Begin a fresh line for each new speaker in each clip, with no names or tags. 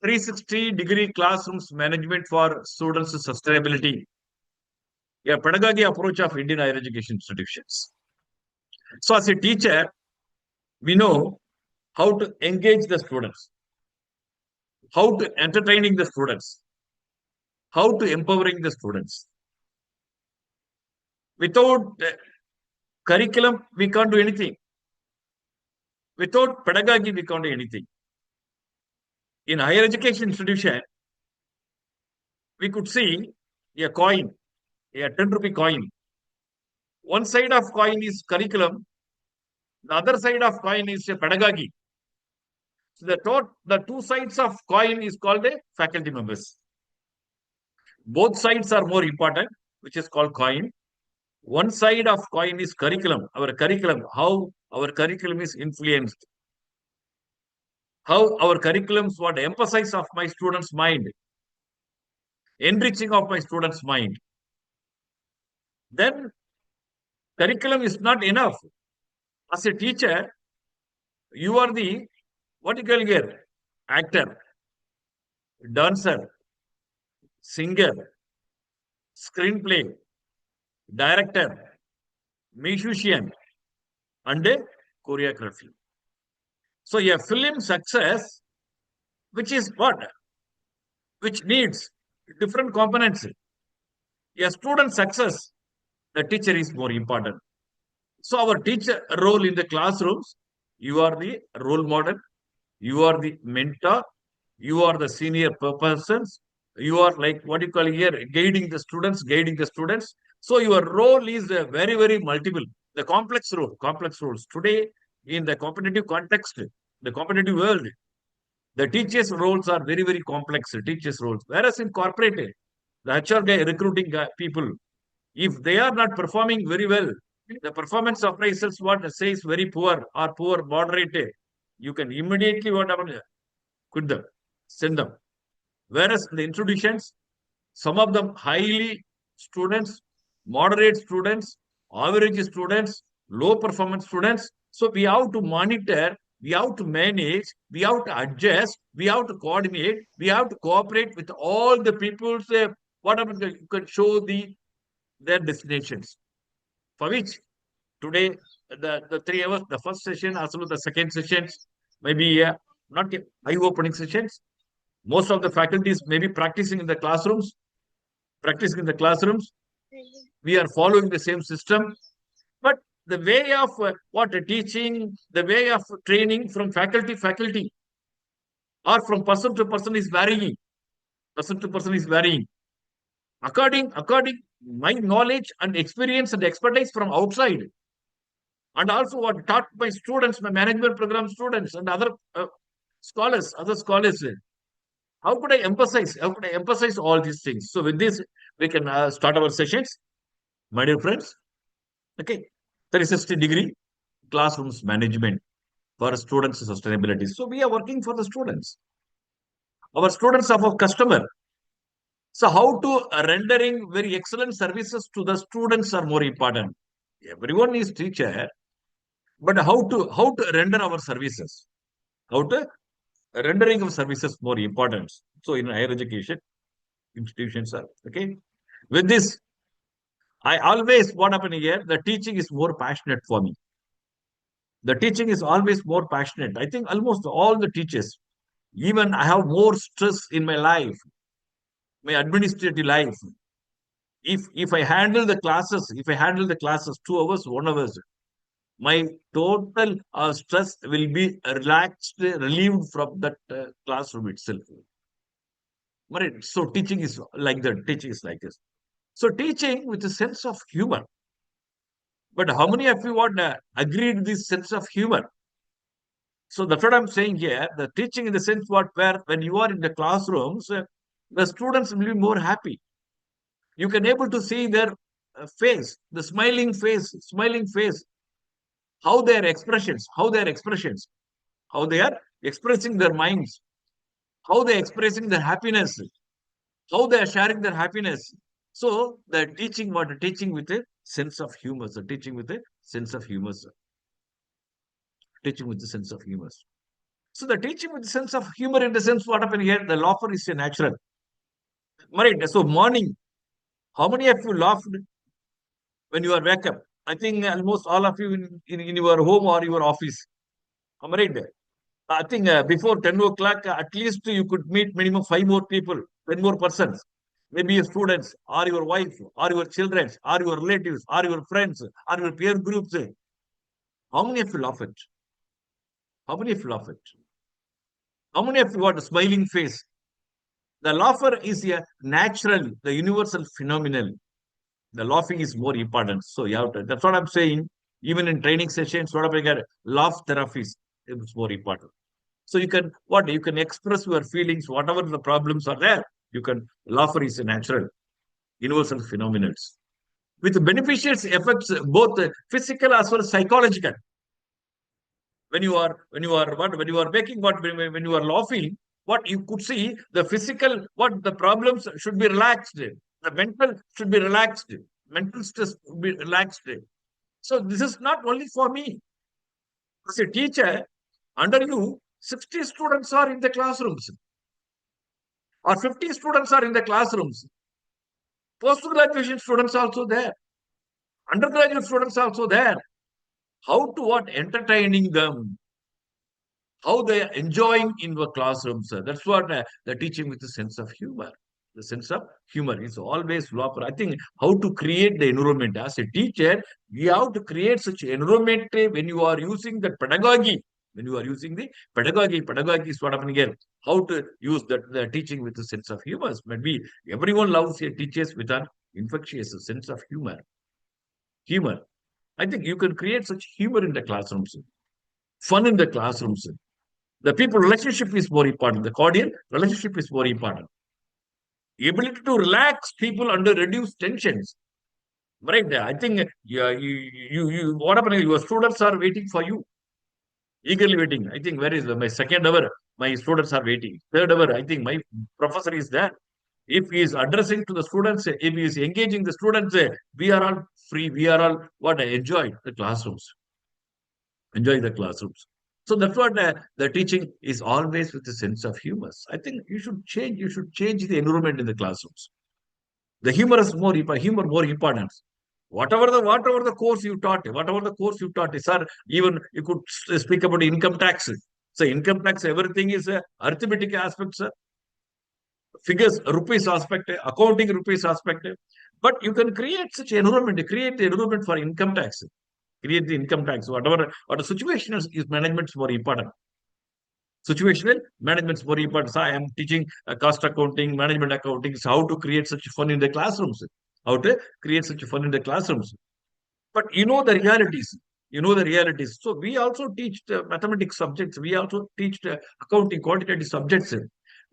360-degree classrooms management for students' sustainability, a pedagogy approach of Indian higher education institutions. So as a teacher, we know how to engage the students, how to entertaining the students, how to empowering the students. Without curriculum, we can't do anything. Without pedagogy, we can't do anything. In higher education institution, we could see a coin, a 10 rupee coin. One side of coin is curriculum, the other side of coin is a pedagogy. So the two sides of coin is called a faculty members. Both sides are more important, which is called coin. One side of coin is curriculum, how our curriculum is influenced, how our curriculums what emphasize of my students' mind, enriching of my students' mind. Then curriculum is not enough. As a teacher, you are the what you call here actor, dancer, singer, screenplay, director, musician, and a choreography. So a film success, which is what? Which needs different components. A student success, the teacher is more important. So our teacher role in the classrooms, you are the role model, you are the mentor, you are the senior persons, you are like what you call here, guiding the students. So your role is very, very multiple. The complex roles. Today, in the competitive context, the competitive world, the teachers' roles are very, very complex, teachers' roles. Whereas in corporate, the HR recruiting people, if they are not performing very well, the performance appraisals what says very poor or poor moderate, you can immediately what happen, quit them, send them. Whereas the institutions, some of them highly students, moderate students, average students, low performance students. So we have to monitor, we have to manage, we have to adjust, we have to coordinate, we have to cooperate with all the people's whatever you can show their destinations. For which today the 3 hours, the first session, as well as the second sessions, maybe not eye-opening sessions. Most of the faculties may be practicing in the classrooms. We are following the same system, but the way of teaching, the way of training from faculty, or from person to person is varying. Person to person is varying. According my knowledge and experience and expertise from outside, and also what taught by students, my management program students, and other scholars. How could I emphasize? How could I emphasize all these things? So with this, we can start our sessions, my dear friends. Okay, 360-degree classrooms management for students' sustainability. So we are working for the students. Our students are our customer. So how to rendering very excellent services to the students are more important. Everyone is teacher, but how to render our services? How to rendering of services more important. So in higher education institutions are okay. With this, I always what happened here, the teaching is more passionate for me. The teaching is always more passionate. I think almost all the teachers, even I have more stress in my life, my administrative life. If I handle the classes, 2 hours, 1 hour, my total stress will be relaxed, relieved from that classroom itself. Right? So teaching is like that. Teaching is like this. So teaching with a sense of humor. But how many of you would agree with this sense of humor? So that's what I'm saying here. The teaching in the sense where when you are in the classrooms, the students will be more happy. You can able to see their face, the smiling face, how they are expressing their minds, how they are expressing their happiness, how they are sharing their happiness. So the teaching with a sense of humor, so teaching with a sense of humor, teaching with a sense of humor. So the teaching with the sense of humor in the sense what happened here, the laughter is a natural. Right. So morning, how many of you laughed when you are wake up? I think almost all of you in your home or your office. Am I right there? I think before 10 o'clock, at least you could meet minimum 5 more people, 10 more persons. Maybe your students, or your wife, or your children, or your relatives, or your friends, or your peer groups. How many of you laugh it? How many of you laugh it? How many of you got a smiling face? The laughter is a natural, the universal phenomenon. The laughing is more important. So you have to, that's what I'm saying. Even in training sessions, what I get, laugh therapies is more important. So you can what you can express your feelings, whatever the problems are there. You can laughter is a natural, universal phenomenon with beneficial effects both physical as well as psychological. When you are making when you are laughing, what you could see the physical what the problems should be relaxed. The mental should be relaxed. Mental stress should be relaxed. So this is not only for me. As a teacher, under you, 60 students are in the classrooms or 50 students are in the classrooms. Post-graduation students also there. Undergraduate students also there. How to what? Entertaining them. How they are enjoying in the classrooms. That's what the teaching with a sense of humor. The sense of humor is always proper. I think how to create the environment. As a teacher, we have to create such environment when you are using the pedagogy. When you are using the pedagogy is what happening here. How to use the teaching with a sense of humor. Maybe everyone loves a teachers with an infectious sense of humor. Humor. I think you can create such humor in the classrooms, fun in the classrooms. The people relationship is more important. The cordial relationship is more important. The ability to relax people under reduced tensions. Right. I think yeah, what happened? Your students are waiting for you, eagerly waiting. I think where is my second hour? My students are waiting. Third hour, I think my professor is there. If he is addressing to the students, if he is engaging the students, we are all free. We are all what I enjoy the classrooms. Enjoy the classrooms. So that's what the teaching is always with a sense of humor. I think you should change. You should change the environment in the classrooms. The humor is more humor more important. Whatever the course you taught, whatever the course you taught, sir. Even you could speak about income tax. So income tax, everything is arithmetic aspects, figures, rupees aspect, accounting rupees aspect. But you can create such environment, create the environment for income tax, create the income tax, whatever, what the situation is management is more important. Situational management is more important. So I am teaching cost accounting, management accounting, so how to create such fun in the classrooms, how to create such fun in the classrooms. But you know the realities. You know the realities. So we also teach the mathematics subjects. We also teach the accounting, quantitative subjects.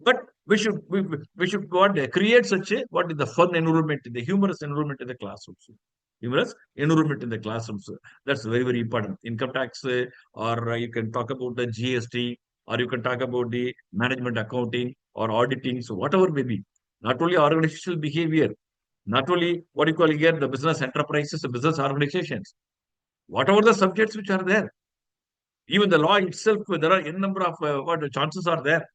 But we should what create such a what is the fun environment, the humorous environment in the classrooms. Humorous environment in the classrooms. That's very important. Income tax, or you can talk about the GST, or you can talk about the management accounting or auditing. So whatever may be, not only organizational behavior, not only what you call here the business enterprises, the business organizations, whatever the subjects which are there, even the law itself, there are n number of what chances are there.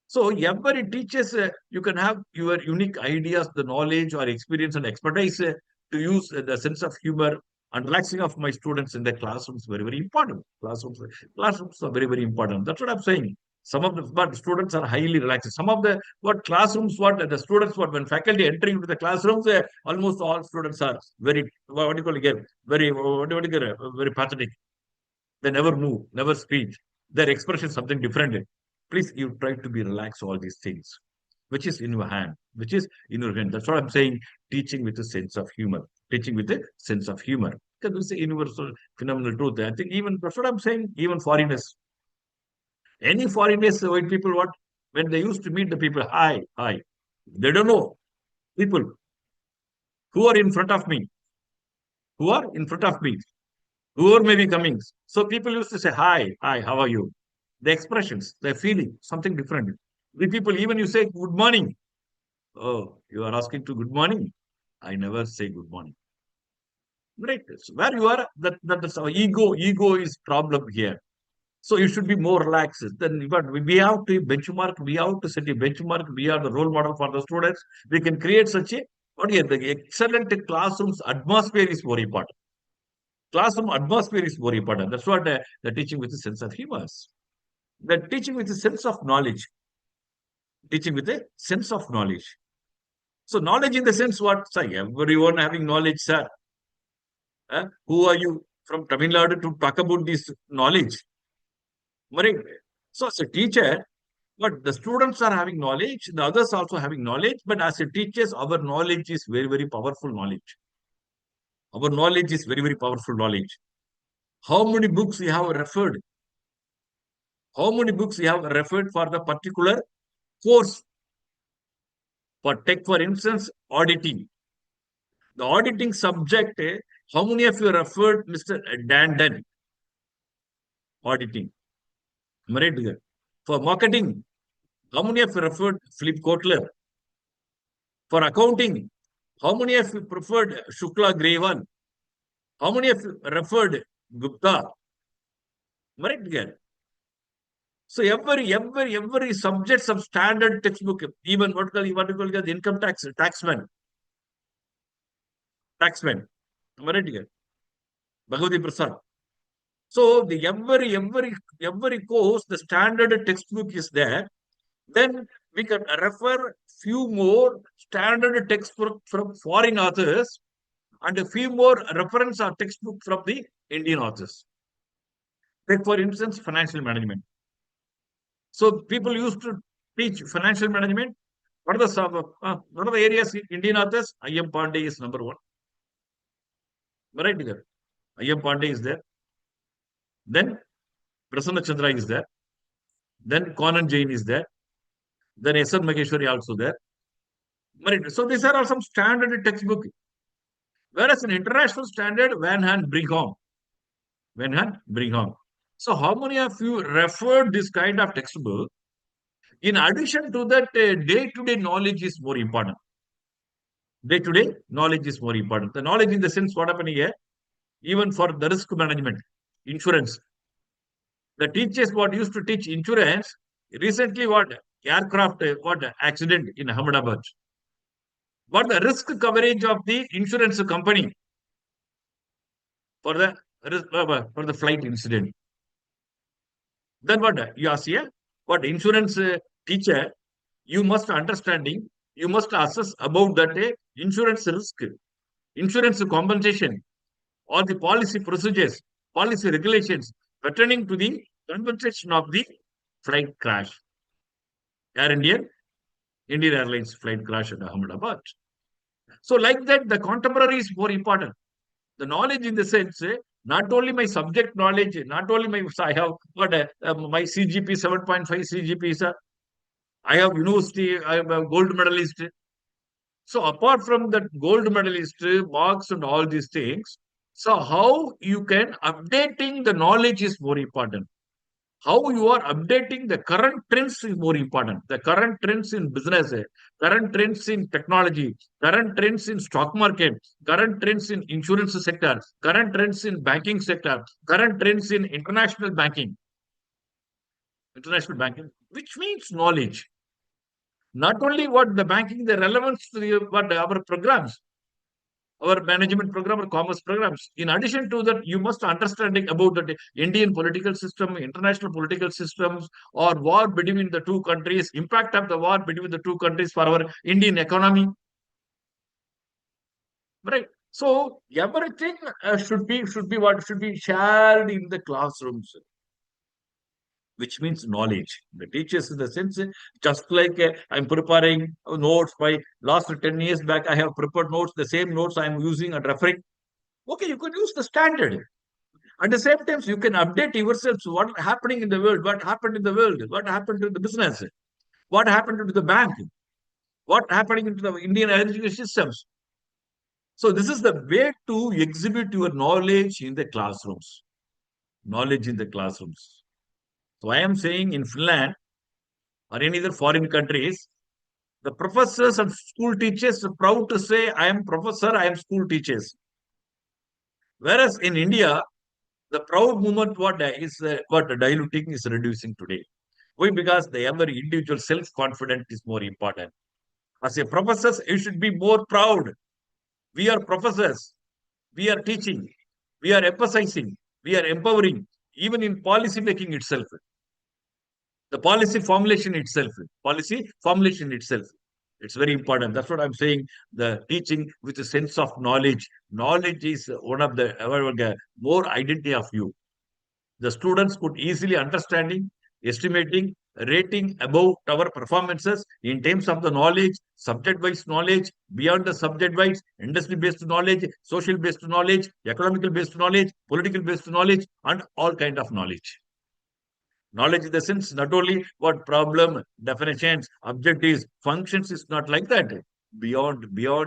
So every teaches you can have your unique ideas, the knowledge or experience and expertise to use the sense of humor and relaxing of my students in the classrooms very important. Classrooms are very important. That's what I'm saying. Some of the but students are highly relaxed. Some of the what classrooms what the students what when faculty entering into the classrooms, almost all students are very what do you call it again? Very what do you call it, very pathetic. They never move, never speak. Their expression is something different. Please, you try to be relaxed, all these things, which is in your hand, which is in your hand. That's what I'm saying. Teaching with a sense of humor. Teaching with a sense of humor. Because this is a universal phenomenal truth. I think even, that's what I'm saying, even foreigners. Any foreigners, white people, what? When they used to meet the people, hi, hi. They don't know. People who are in front of me, who are in front of me, whoever may be coming. So people used to say, hi, hi, how are you? The expressions, the feeling, something different. The people, even you say good morning. Oh, you are asking to good morning. I never say good morning. Right. So where you are, that's our ego. Ego is problem here. So you should be more relaxed. Then but we have to benchmark, we have to set a benchmark, we are the role model for the students. We can create such a what is the excellent classrooms atmosphere is more important. Classroom atmosphere is more important. That's what the teaching with a sense of humor. The teaching with a sense of knowledge. Teaching with a sense of knowledge. So knowledge in the sense what? Sir, everyone having knowledge, sir. Who are you from Tamil Nadu to talk about this knowledge? Right? So as a teacher, but the students are having knowledge, the others also having knowledge, but as a teachers, our knowledge is very, very powerful knowledge. Our knowledge is very, very powerful knowledge. How many books we have referred? How many books we have referred for the particular course? For take, for instance, auditing. The auditing subject, how many of you referred Mr. Dandan? Auditing. Right? For marketing, how many of you referred Philip Kotler? For accounting, how many of you preferred Shukla Grevan? How many of you referred Gupta? Right? So every subject of standard textbook, even what you call the income taxman. Right? Bhagavati Prasad. So the every course, the standard textbook is there. Then we can refer few more standard textbook from foreign authors and a few more reference or textbook from the Indian authors. Take for instance, financial management. So people used to teach financial management. What are the areas Indian authors? I.M. Pandey is number one. Right there. I.M. Pandey is there. Then Prasanna Chandra is there. Then Conan Jain is there. Then S.N. Maheshwari also there. Right. So these are all some standard textbook. Whereas in international standard, Van Han Brigham. Van Han Brigham. So how many of you referred this kind of textbook? In addition to that, day-to-day knowledge is more important. Day-to-day knowledge is more important. The knowledge in the sense what happened here, even for the risk management, insurance. The teachers what used to teach insurance, recently what aircraft, what accident in Ahmedabad. What the risk coverage of the insurance company for the flight incident. Then what you ask here? What insurance teacher you must understanding, you must assess about that insurance risk, insurance compensation, or the policy procedures, policy regulations pertaining to the compensation of the flight crash. Air Indian Airlines flight crash at Ahmedabad. So like that, the contemporary is more important. The knowledge in the sense, not only my subject knowledge, not only I have got my CGP 7.5 CGP, sir. I have university, I am a gold medalist. So apart from that gold medalist, marks and all these things, so how you can updating the knowledge is more important. How you are updating the current trends is more important. The current trends in business, current trends in technology, current trends in stock market, current trends in insurance sector, current trends in banking sector, current trends in international banking, which means knowledge. Not only what the banking, the relevance to what our programs, our management program or commerce programs. In addition to that, you must understanding about the Indian political system, international political systems, or war between the two countries, impact of the war between the two countries for our Indian economy. Right. So everything should be what should be shared in the classrooms, which means knowledge. The teachers, in the sense, just like I'm preparing notes by last 10 years back, I have prepared notes, the same notes I'm using and referring. Okay, you could use the standard. At the same time, you can update yourselves what happening in the world, what happened in the world, what happened to the business, what happened to the bank, what happening into the Indian education systems. So this is the way to exhibit your knowledge in the classrooms. Knowledge in the classrooms. So I am saying in Finland or any other foreign countries, the professors and school teachers are proud to say, I am professor, I am school teachers. Whereas in India, The proud movement what diluting is reducing today. Why? Because the every individual self-confident is more important. As a professor, you should be more proud. We are professors. We are teaching. We are emphasizing. We are empowering. Even in policy making itself, the policy formulation itself, it's very important. That's what I'm saying. The teaching with a sense of knowledge. Knowledge is one of the more identity of you. The students could easily understanding, estimating, rating about our performances in terms of the knowledge, subject-wise knowledge, beyond the subject-wise, industry-based knowledge, social-based knowledge, economical-based knowledge, political-based knowledge, and all kind of knowledge. Knowledge in the sense not only what problem, definitions, objectives, functions is not like that. Beyond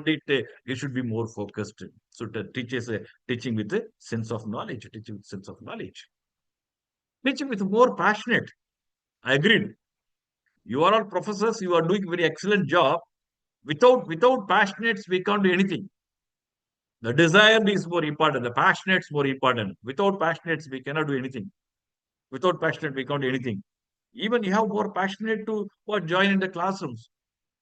it, you should be more focused. So the teachers teaching with a sense of knowledge, teaching with sense of knowledge. Teaching with more passionate. I agreed. You are all professors. You are doing very excellent job. Without passionates, we can't do anything. The desire is more important. The passionates more important. Without passionates, we cannot do anything. Without passionate, we can't do anything. Even you have more passionate to what join in the classrooms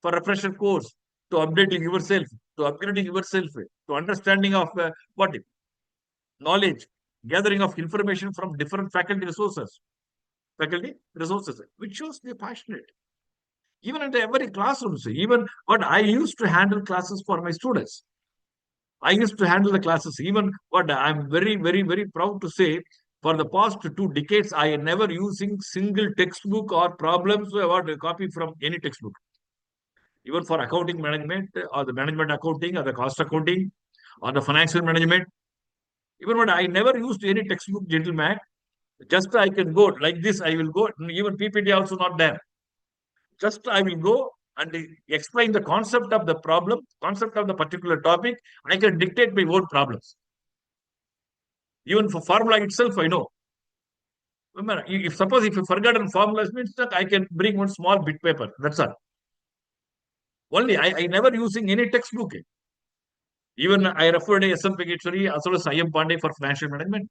for refresher course, to updating yourself, to upgrading yourself, to understanding of what knowledge, gathering of information from different faculty resources, which shows they're passionate. Even in the every classrooms, even what I used to handle classes for my students. I used to handle the classes. Even what I'm very proud to say, for the past 2 decades, I never using single textbook or problems or copy from any textbook. Even for accounting management or the management accounting or the cost accounting or the financial management. Even what I never used any textbook, gentleman. Just I can go like this. I will go. Even PPT also not there. Just I will go and explain the concept of the problem, concept of the particular topic. I can dictate my own problems. Even for formula itself, I know. Remember, if suppose if you forgotten formulas means that I can bring one small bit paper. That's all. Only I never using any textbook. Even I referred to SM Pageshwari as well as IM Pandey for financial management.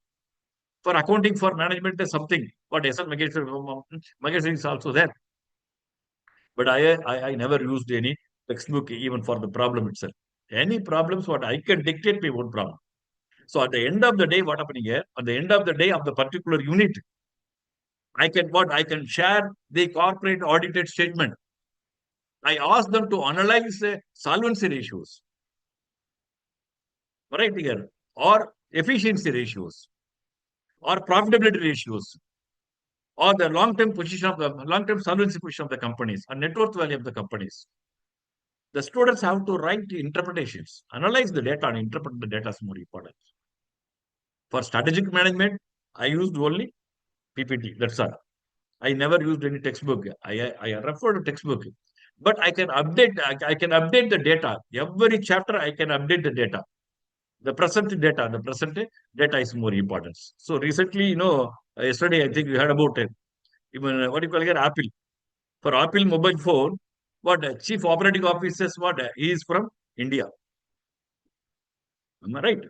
For accounting for management is something. But SM Pageshwari is also there. But I never used any textbook even for the problem itself. Any problems, what I can dictate my own problem. So at the end of the day, what happening here? At the end of the day of the particular unit, I can share the corporate audited statement. I ask them to analyze solvency ratios, right here, or efficiency ratios, or profitability ratios, or the long-term solvency position of the companies, and net worth value of the companies. The students have to write the interpretations, analyze the data, and interpret the data is more important. For strategic management, I used only PPT. That's all. I never used any textbook. I refer to textbook, but I can update. I can update the data. Every chapter I can update the data. The present data is more important. So recently, yesterday I think we heard about it. Even what you call it, Apple. For Apple mobile phone, what chief operating officers, what he is from India. Am I right?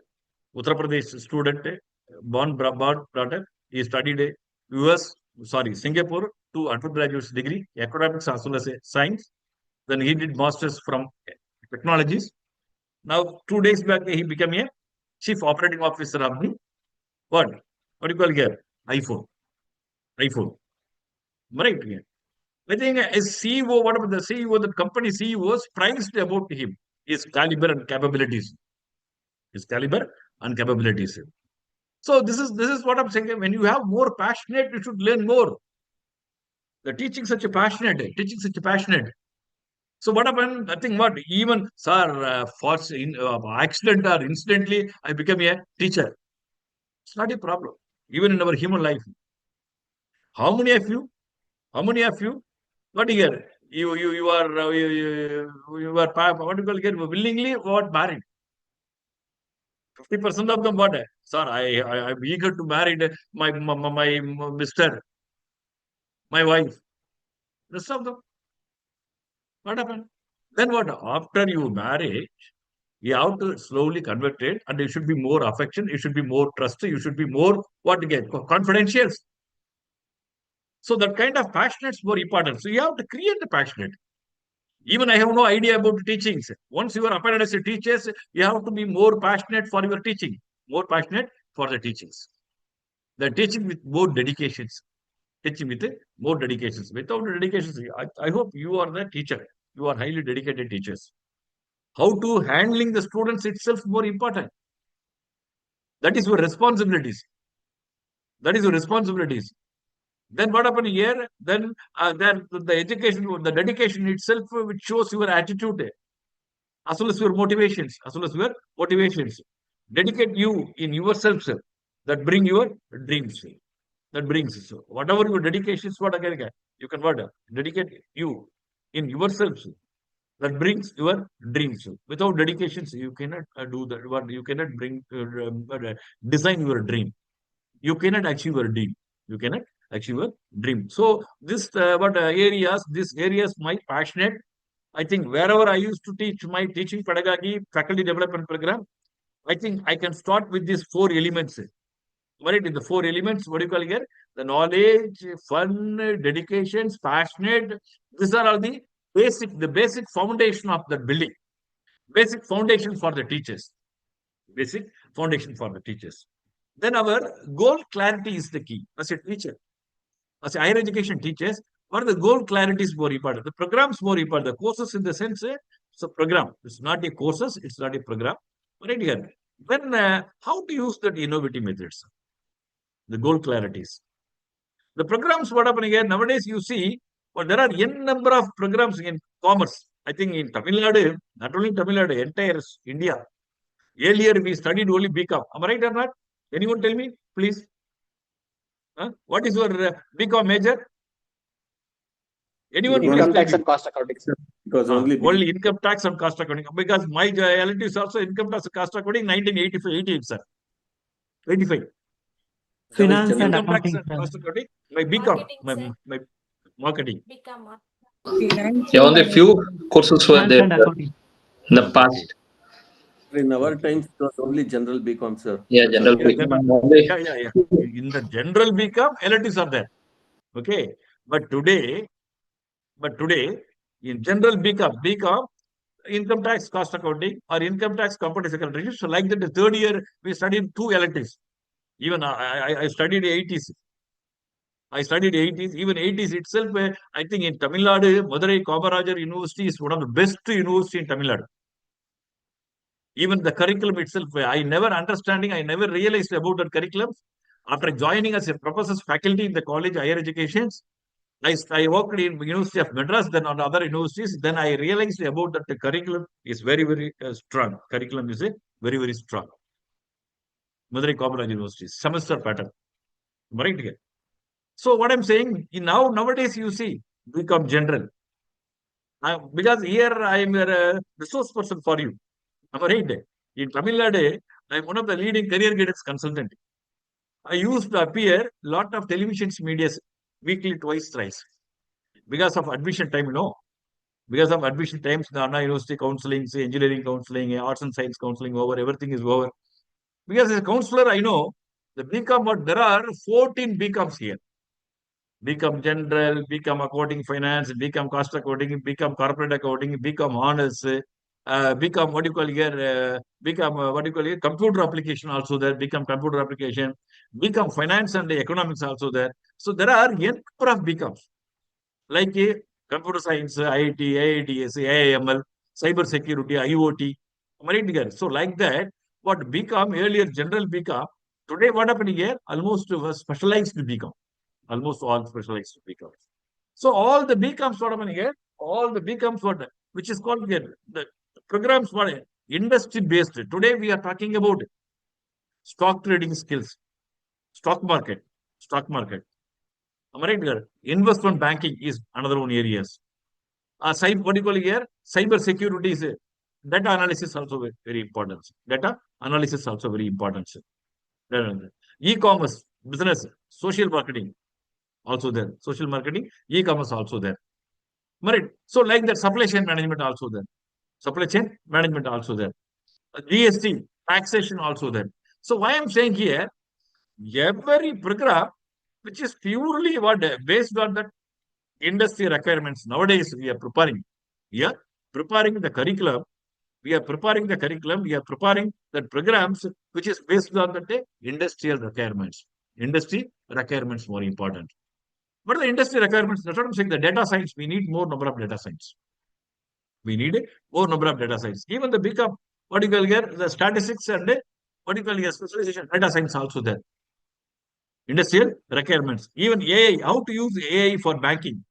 Uttar Pradesh student, brought up. He studied US, sorry, Singapore to undergraduate degree, economics as well as science. Then he did masters from technologies. Now, 2 days back, he became a chief operating officer of the what? What do you call here? iPhone. iPhone. Right? Yeah. I think as CEO, whatever the CEO, the company CEO was prized about him, his caliber and capabilities. His caliber and capabilities. So this is what I'm saying. When you have more passionate, you should learn more. The teaching such a passionate. So what happened? I think what even sir for accident or incidentally, I became a teacher. It's not a problem. Even in our human life, how many of you? How many of you? What here? You are you are what do you call it? Willingly what married? 50% of them what? Sir, I'm eager to marry my Mister, my wife. Rest of them, what happened? Then what? After you marry, You have to slowly convert it, and it should be more affection, it should be more trust, you should be more what again confidential. So that kind of passionate is more important. So you have to create the passionate. Even I have no idea about teachings. Once you are appointed as a teacher, you have to be more passionate for your teaching, more passionate for the teachings. The teaching with more dedications, teaching with more dedications. Without the dedications, I hope you are the teacher. You are highly dedicated teachers. How to handling the students itself more important. That is your responsibilities. That is your responsibilities. Then what happened here? Then the education, the dedication itself, which shows your attitude, as well as your motivations, as well as your motivations. Dedicate you in yourself, sir. That bring your dreams. That brings so whatever your dedication is, what again you can what dedicate you in yourself. That brings your dreams. Without dedications, you cannot do that. What you cannot bring design your dream. You cannot achieve your dream. You cannot achieve your dream. So this what areas, these areas, my passionate. I think wherever I used to teach my teaching pedagogy faculty development program, I think I can start with these four elements. Right, in the four elements, what do you call here? The knowledge, fun, dedications, passionate. These are all the basic foundation of the building. Basic foundation for the teachers. Basic foundation for the teachers. Then our goal clarity is the key. As a teacher, as a higher education teachers, what are the goal clarity is more important? The programs more important. The courses in the sense, it's a program. It's not a courses. It's not a program. Right here. Then how to use that innovative methods? The goal clarities. The programs, what happening here nowadays, you see, but there are n number of programs in commerce. I think in Tamil Nadu, not only Tamil Nadu, entire India. Earlier, we studied only BCom. Am I right or not? Anyone tell me, please? Huh? What is your BCom major? Anyone please
Income
tell
tax
me?
and cost accounting, sir.
Because only
income tax and cost accounting. Because my LLT is also income tax and cost accounting 1985, 88, sir. 85.
Finance and
Income tax
accounting,
and
sir.
cost accounting. My BCom,
Marketing, sir.
my marketing.
Only few courses were
Finance
there
and accounting.
in the past.
in our times, it was only general BCom, sir.
Yeah,
That's
general
all.
Yeah,
BCom.
yeah. In the general BCom, LLTs are there. Okay. But today, in general BCom, income tax cost accounting or income tax company secretary. So like that, the third year, we studied two LLTs. Even I studied 80s. I studied 80s, even 80s itself. I think in Tamil Nadu, Madurai Kamarajar University is one of the best university in Tamil Nadu. Even the curriculum itself, I never understanding, I never realized about the curriculum. After joining as a professor's faculty in the college higher educations, I worked in University of Madras, then on other universities. Then I realized about that the curriculum is very, very strong. Curriculum is very, very strong. Madurai Kamarajar University, semester pattern. Right here. So what I'm saying, nowadays you see, become general. Because here I am a resource person for you. Am I right? In Tamil Nadu, I am one of the leading career guidance consultant. I used to appear lot of television medias weekly, twice, thrice. Because of admission time, Because of admission times, the Anna University counseling, say, engineering counseling, arts and science counseling over, everything is over. Because as a counselor, I know the BCom, but there are 14 BComs here. BCom General, BCom Accounting Finance, BCom Cost Accounting, BCom Corporate Accounting, BCom Honors, BCom what do you call here? BCom what do you call here? Computer application also there. BCom Computer Application, BCom Finance and Economics also there. So there are n number of BComs like Computer Science, IIT, IITS, IIML, Cyber Security, IoT. Am I right together? So like that, what BCom earlier general BCom, today what happened here? Almost was specialized BCom. Almost all specialized BComs. So all the BComs what happening here? All the BComs what which is called here the programs what industry based. Today we are talking about stock trading skills, stock market, stock market. Am I right here? Investment banking is another one areas. Cyber, what do you call it here? Cyber security is data analysis also very important. Data analysis also very important. E-commerce, business, social marketing, also there. Social marketing, e-commerce also there. Right. So like that, supply chain management also there. Supply chain management also there. GST, taxation also there. So why I'm saying here, every program which is purely based on the industry requirements nowadays we are preparing. We are preparing the curriculum. We are preparing the curriculum. We are preparing the programs which is based on the industrial requirements. Industry requirements more important. What are the industry requirements? That's what I'm saying. The data science, we need more number of data science. We need more number of data science. Even the big up, what you call here, the statistics and what you call here, specialization, data science also there. Industrial requirements. Even AI, how to use AI for banking,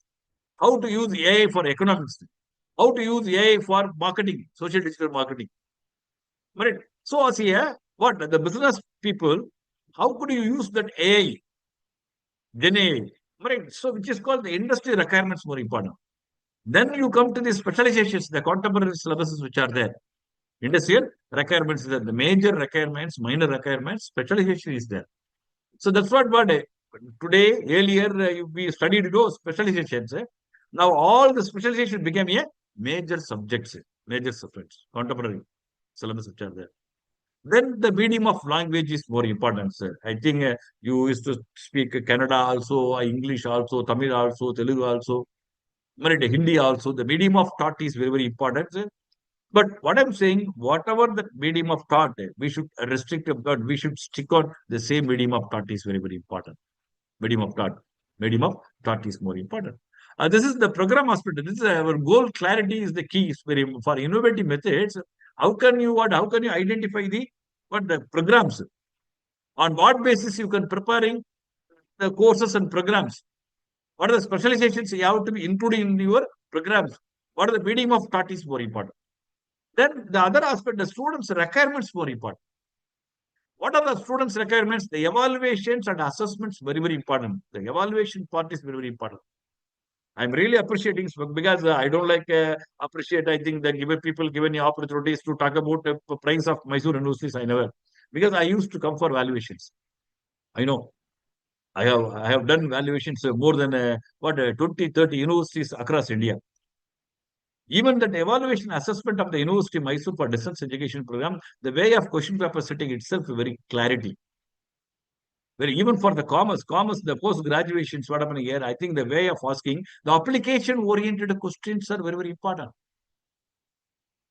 how to use AI for economics, how to use AI for marketing, social digital marketing. Right. So as here, what the business people, how could you use that AI, Gen AI? Right. So which is called the industry requirements more important. Then you come to the specializations, the contemporary syllabuses which are there. Industrial requirements is there. The major requirements, minor requirements, specialization is there. So that's what today, earlier, we studied those specializations. Now all the specialization became a major subjects, contemporary syllabus which are there. Then the medium of language is more important, sir. I think you used to speak Kannada also, English also, Tamil also, Telugu also, Hindi also. The medium of thought is very, very important, sir. But what I'm saying, whatever the medium of thought, we should restrict, but we should stick on the same medium of thought is very, very important. Medium of thought. Medium of thought is more important. This is the program aspect. This is our goal. Clarity is the key. For innovative methods. How can you identify the programs? On what basis you can preparing the courses and programs? What are the specializations you have to be included in your programs? What are the medium of thought is more important. Then the other aspect, the students' requirements more important. What are the students' requirements? The evaluations and assessments very, very important. The evaluation part is very, very important. I'm really appreciating because I don't like appreciate. I think that people given the opportunities to talk about the price of Mysore universities. I never, because I used to come for valuations. I know I have done valuations more than 20, 30 universities across India. Even that evaluation assessment of the University Mysore for distance education program, the way of question paper setting itself very clarity. Well, even for the commerce, the post graduations, what happened here, I think the way of asking, the application oriented questions are very, very important.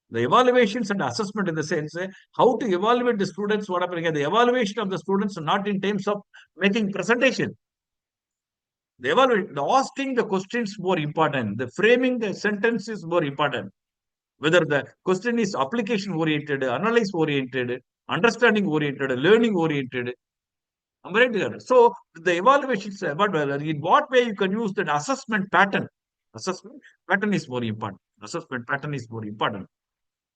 The evaluations and assessment in the sense, how to evaluate the students, what happened here, the evaluation of the students not in terms of making presentation. The asking the questions more important. The framing the sentence is more important. Whether the question is application oriented, analyze oriented, understanding oriented, learning oriented. So the evaluations, but in what way you can use that assessment pattern? Assessment pattern is more important. Assessment pattern is more important.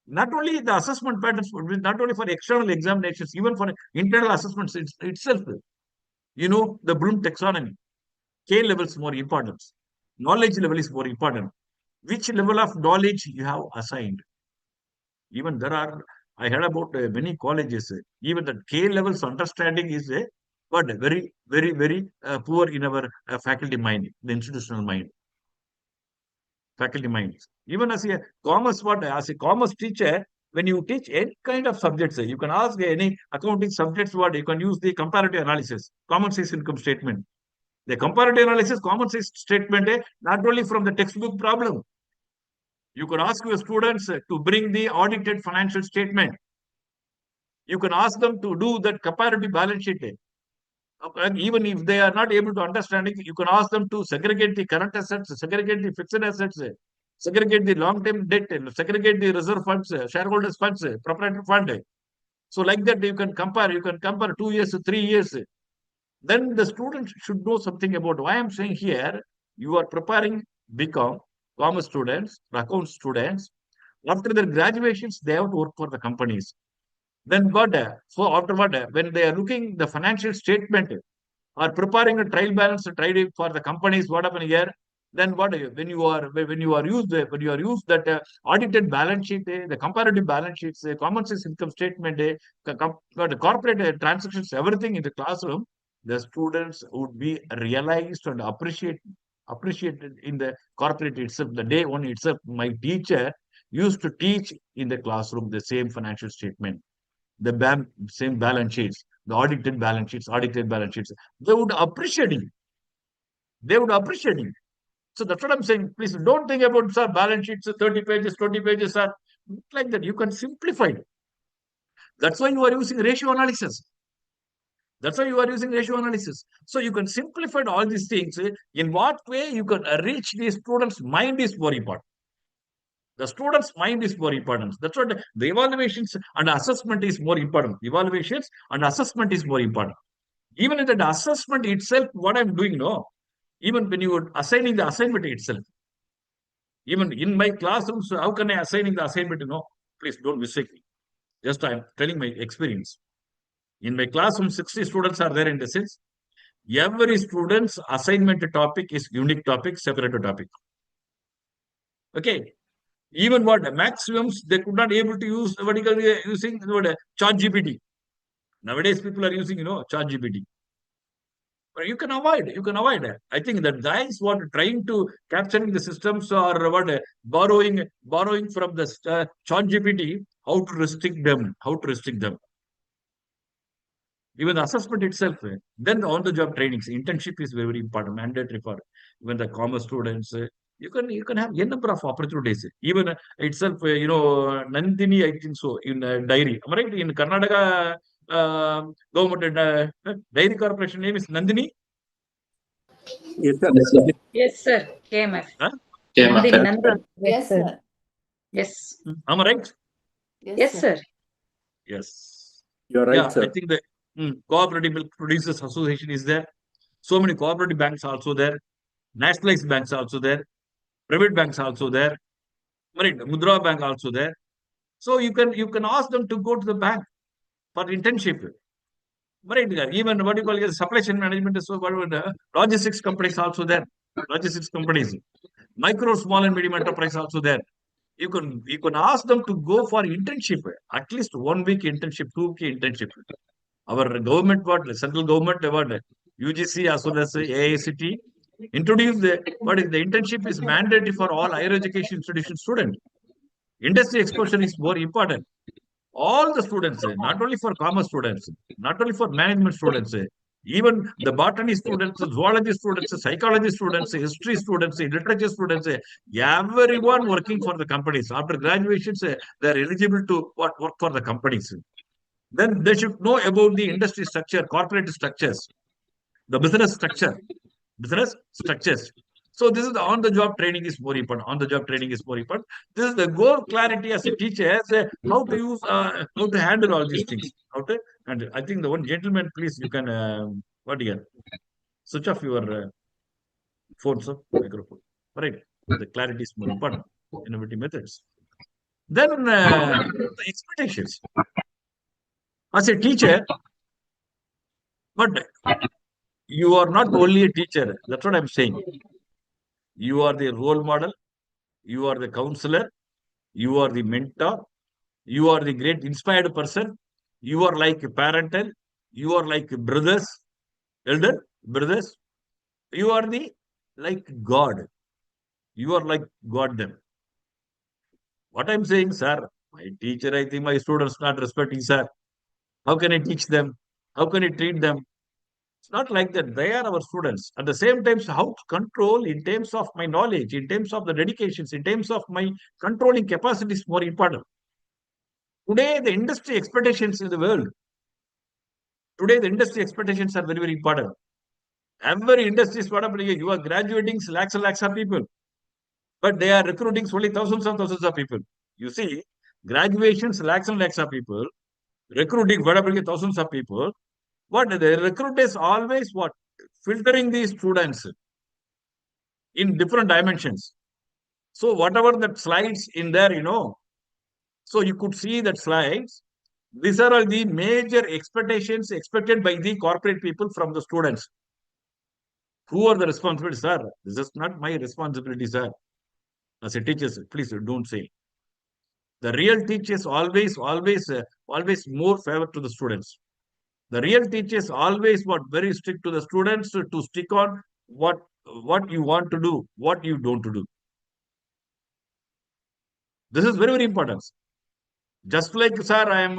Not only the assessment patterns, not only for external examinations, even for internal assessments itself. You know, the Bloom taxonomy. K level is more important. Knowledge level is more important. Which level of knowledge you have assigned? Even there are, I heard about many colleges, even the K levels understanding is but very, very, very poor in our faculty mind, the institutional mind. Faculty minds. Even as a commerce teacher, when you teach any kind of subjects, you can ask any accounting subjects what you can use the comparative analysis, common sense income statement. The comparative analysis, common sense statement, not only from the textbook problem. You can ask your students to bring the audited financial statement. You can ask them to do that comparative balance sheet. Even if they are not able to understand it, you can ask them to segregate the current assets, segregate the fixed assets, segregate the long-term debt, segregate the reserve funds, shareholders funds, proprietary fund. So like that, you can compare 2 years to 3 years. Then the students should know something about why I'm saying here, you are preparing BCom, commerce students, account students. After their graduations, they have to work for the companies. Then what? So after what? When they are looking the financial statement or preparing a trial balance for the companies, what happened here? Then what? When you are used that audited balance sheet, the comparative balance sheets, common sense income statement, the corporate transactions, everything in the classroom, the students would be realized and appreciated in the corporate itself. The day one itself, my teacher, used to teach in the classroom the same financial statement, the same balance sheets, the audited balance sheets, they would appreciate it. They would appreciate it. So that's what I'm saying. Please don't think about, sir, balance sheets, 30 pages, 20 pages, sir. Not like that. You can simplify it. That's why you are using ratio analysis. That's why you are using ratio analysis. So you can simplify all these things. In what way you can reach the student's mind is more important. The student's mind is more important. That's what the evaluations and assessment is more important. Evaluations and assessment is more important. Even in the assessment itself, what I'm doing, no, even when you are assigning the assignment itself, even in my classrooms, how can I assigning the assignment? No, please don't mistake me. Just I'm telling my experience. In my classroom, 60 students are there in the sense. Every student's assignment topic is unique topic, separate topic. Okay. Even what maximums they could not able to use using what chat GPT. Nowadays people are using chat GPT. But you can avoid. You can avoid. I think that guys what trying to capturing the systems or what borrowing from the chat GPT. How to restrict them? How to restrict them? Even the assessment itself. Then on-the-job trainings, internship is very important, mandatory for even the commerce students. You can have a number of opportunities. Even itself, Nandini, I think so, in dairy. Am I right? In Karnataka government dairy corporation name is Nandini.
Yes, sir.
Yes, sir.
Yes, sir. KMF.
Huh?
KMF.
Nandini, Nandini.
Yes, sir.
Yes.
Am I right?
Yes, sir.
Yes.
You're right,
Yeah,
sir.
I think the Cooperative Milk Producers Association is there. So many cooperative banks also there. Nationalized banks also there. Private banks also there. Right, Mudra Bank also there. So you can ask them to go to the bank for internship. Right, even what you call it, supply chain management is so logistics companies also there. Logistics companies, micro, small and medium enterprise also there. You can ask them to go for internship, at least 1 week internship, 2 week internship. Our government, what central government, what UGC as well as AICT introduce what is the internship is mandatory for all higher education institution students. Industry exposure is more important. All the students, not only for commerce students, not only for management students, even the botany students, zoology students, psychology students, history students, literature students, everyone working for the companies. After graduations, they are eligible to work for the companies. Then they should know about the industry structure, corporate structures, the business structures. So this is the on-the-job training is more important. On-the-job training is more important. This is the goal clarity as a teacher, how to use, how to handle all these things. How to handle. I think the one gentleman, please, you can, switch off your phone, sir, microphone. Right. The clarity is more important. Innovative methods. Then the expectations. As a teacher, but you are not only a teacher. That's what I'm saying. You are the role model. You are the counselor. You are the mentor. You are the great inspired person. You are like a parental. You are like brothers, elder brothers. You are the like God. You are like God them. What I'm saying, sir, my teacher, I think my students not respecting, sir. How can I teach them? How can I treat them? It's not like that. They are our students. At the same time, so how to control in terms of my knowledge, in terms of the dedications, in terms of my controlling capacity is more important. Today, the industry expectations in the world. Today, the industry expectations are very, very important. Every industry is what you are graduating lakhs and lakhs of people, but they are recruiting only thousands of people. You see, graduations lakhs and lakhs of people, recruiting whatever thousands of people. What the recruit is always what filtering these students in different dimensions. So whatever that slides in there, so you could see that slides. These are all the major expectations expected by the corporate people from the students. Who are the responsibilities, sir? This is not my responsibility, sir. As a teacher, please don't say. The real teachers always more favor to the students. The real teachers always very strict to the students to stick on what you want to do, what you don't to do. This is very, very important. Just like, sir, I am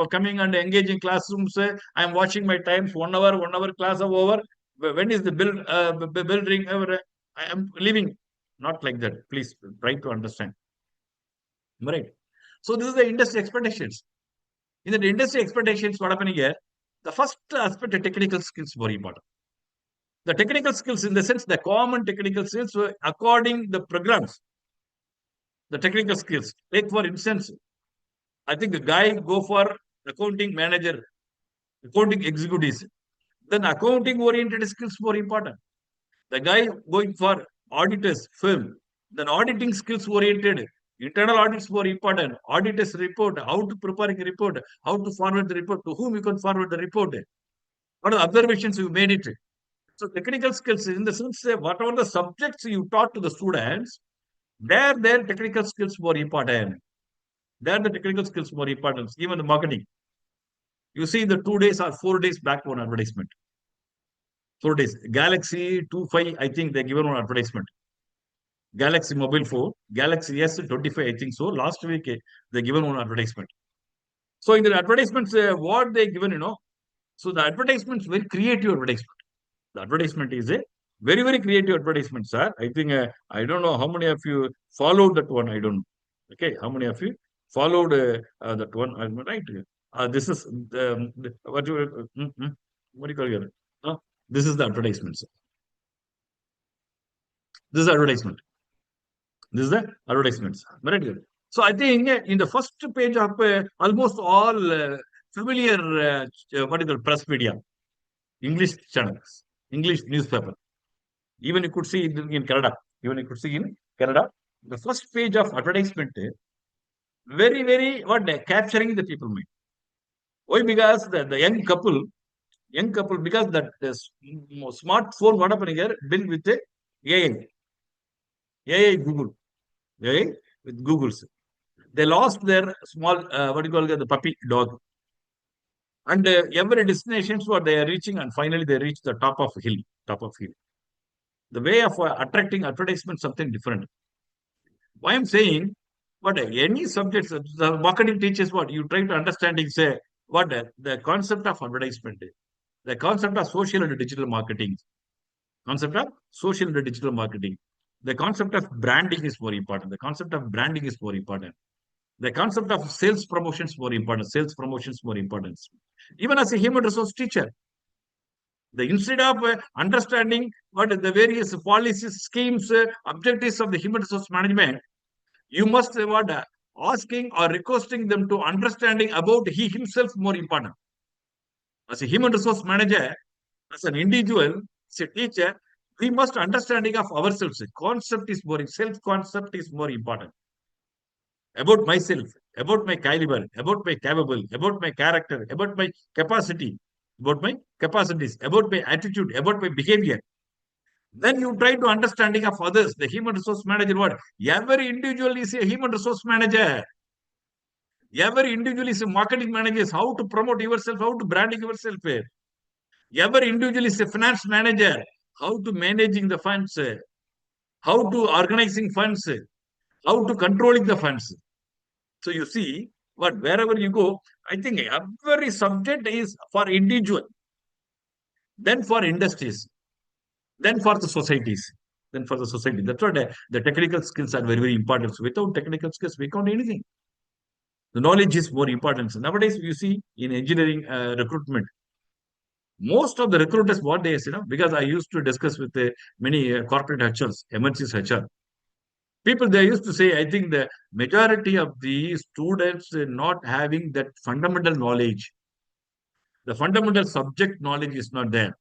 coming and engaging classrooms. I am watching my times, 1 hour class are over. When is the bell ring? I am leaving. Not like that. Please try to understand. Right. So this is the industry expectations. In the industry expectations, what happening here? The first aspect, the technical skills, very important. The technical skills, in the sense, the common technical skills, according the programs. The technical skills. Take for instance, I think the guy go for accounting manager, accounting executives. Then accounting oriented skills more important. The guy going for auditors firm, then auditing skills oriented. Internal audits more important. Auditors report, how to prepare a report, how to forward the report, to whom you can forward the report. What are the observations you made it? So technical skills, in the sense, whatever the subjects you taught to the students, their technical skills more important. There the technical skills more important. Even the marketing. You see the 2 days or 4 days back one advertisement. 4 days. Galaxy 25, I think they given one advertisement. Galaxy mobile phone, Galaxy S25, I think so. Last week they given one advertisement. So in the advertisements, what they given, so the advertisements very creative advertisement. The advertisement is a very, very creative advertisement, sir. I think I don't know how many of you followed that one. I don't know. Okay, how many of you followed that one? I'm right. This is what do you call it? This is the advertisement, sir. This is the advertisement. This is the advertisements. Very good. So I think in the first page of almost all familiar what is called press media, English channels, English newspaper. Even you could see in Canada. Even you could see in Canada, the first page of advertisement, very, very capturing the people mind. Why? Because the young couple, because that smartphone what happening here built with AI Google. Okay, with Google's. They lost their small, what do you call it, the puppy dog. And every destinations what they are reaching, and finally they reach the top of hill. The way of attracting advertisement something different. Why I'm saying, but any subjects, the marketing teaches what you try to understand is what the concept of advertisement is, the concept of social and digital marketing, concept of social and digital marketing. The concept of branding is more important. The concept of branding is more important. The concept of sales promotion is more important. Sales promotion is more important. Even as a human resource teacher, instead of understanding what the various policies, schemes, objectives of the human resource management, you must asking or requesting them to understanding about he himself more important. As a human resource manager, as an individual, as a teacher, we must understanding of ourselves. Concept is more, self-concept is more important. About myself, about my caliber, about my capable, about my character, about my capacity, about my capacities, about my attitude, about my behavior. Then you try to understanding of others. The human resource manager, what? Every individual is a human resource manager. Every individual is a marketing manager. How to promote yourself, how to branding yourself. Every individual is a finance manager. How to managing the funds, how to organizing funds, how to controlling the funds. So you see, wherever you go, I think every subject is for individual, then for industries, then for the societies, then for the society. That's what the technical skills are very, very important. So without technical skills, we can't do anything. The knowledge is more important. So nowadays, you see in engineering recruitment, most of the recruiters, what they say, because I used to discuss with many corporate HRs, MNCs HR. People, they used to say, I think the majority of the students not having that fundamental knowledge. The fundamental subject knowledge is not there.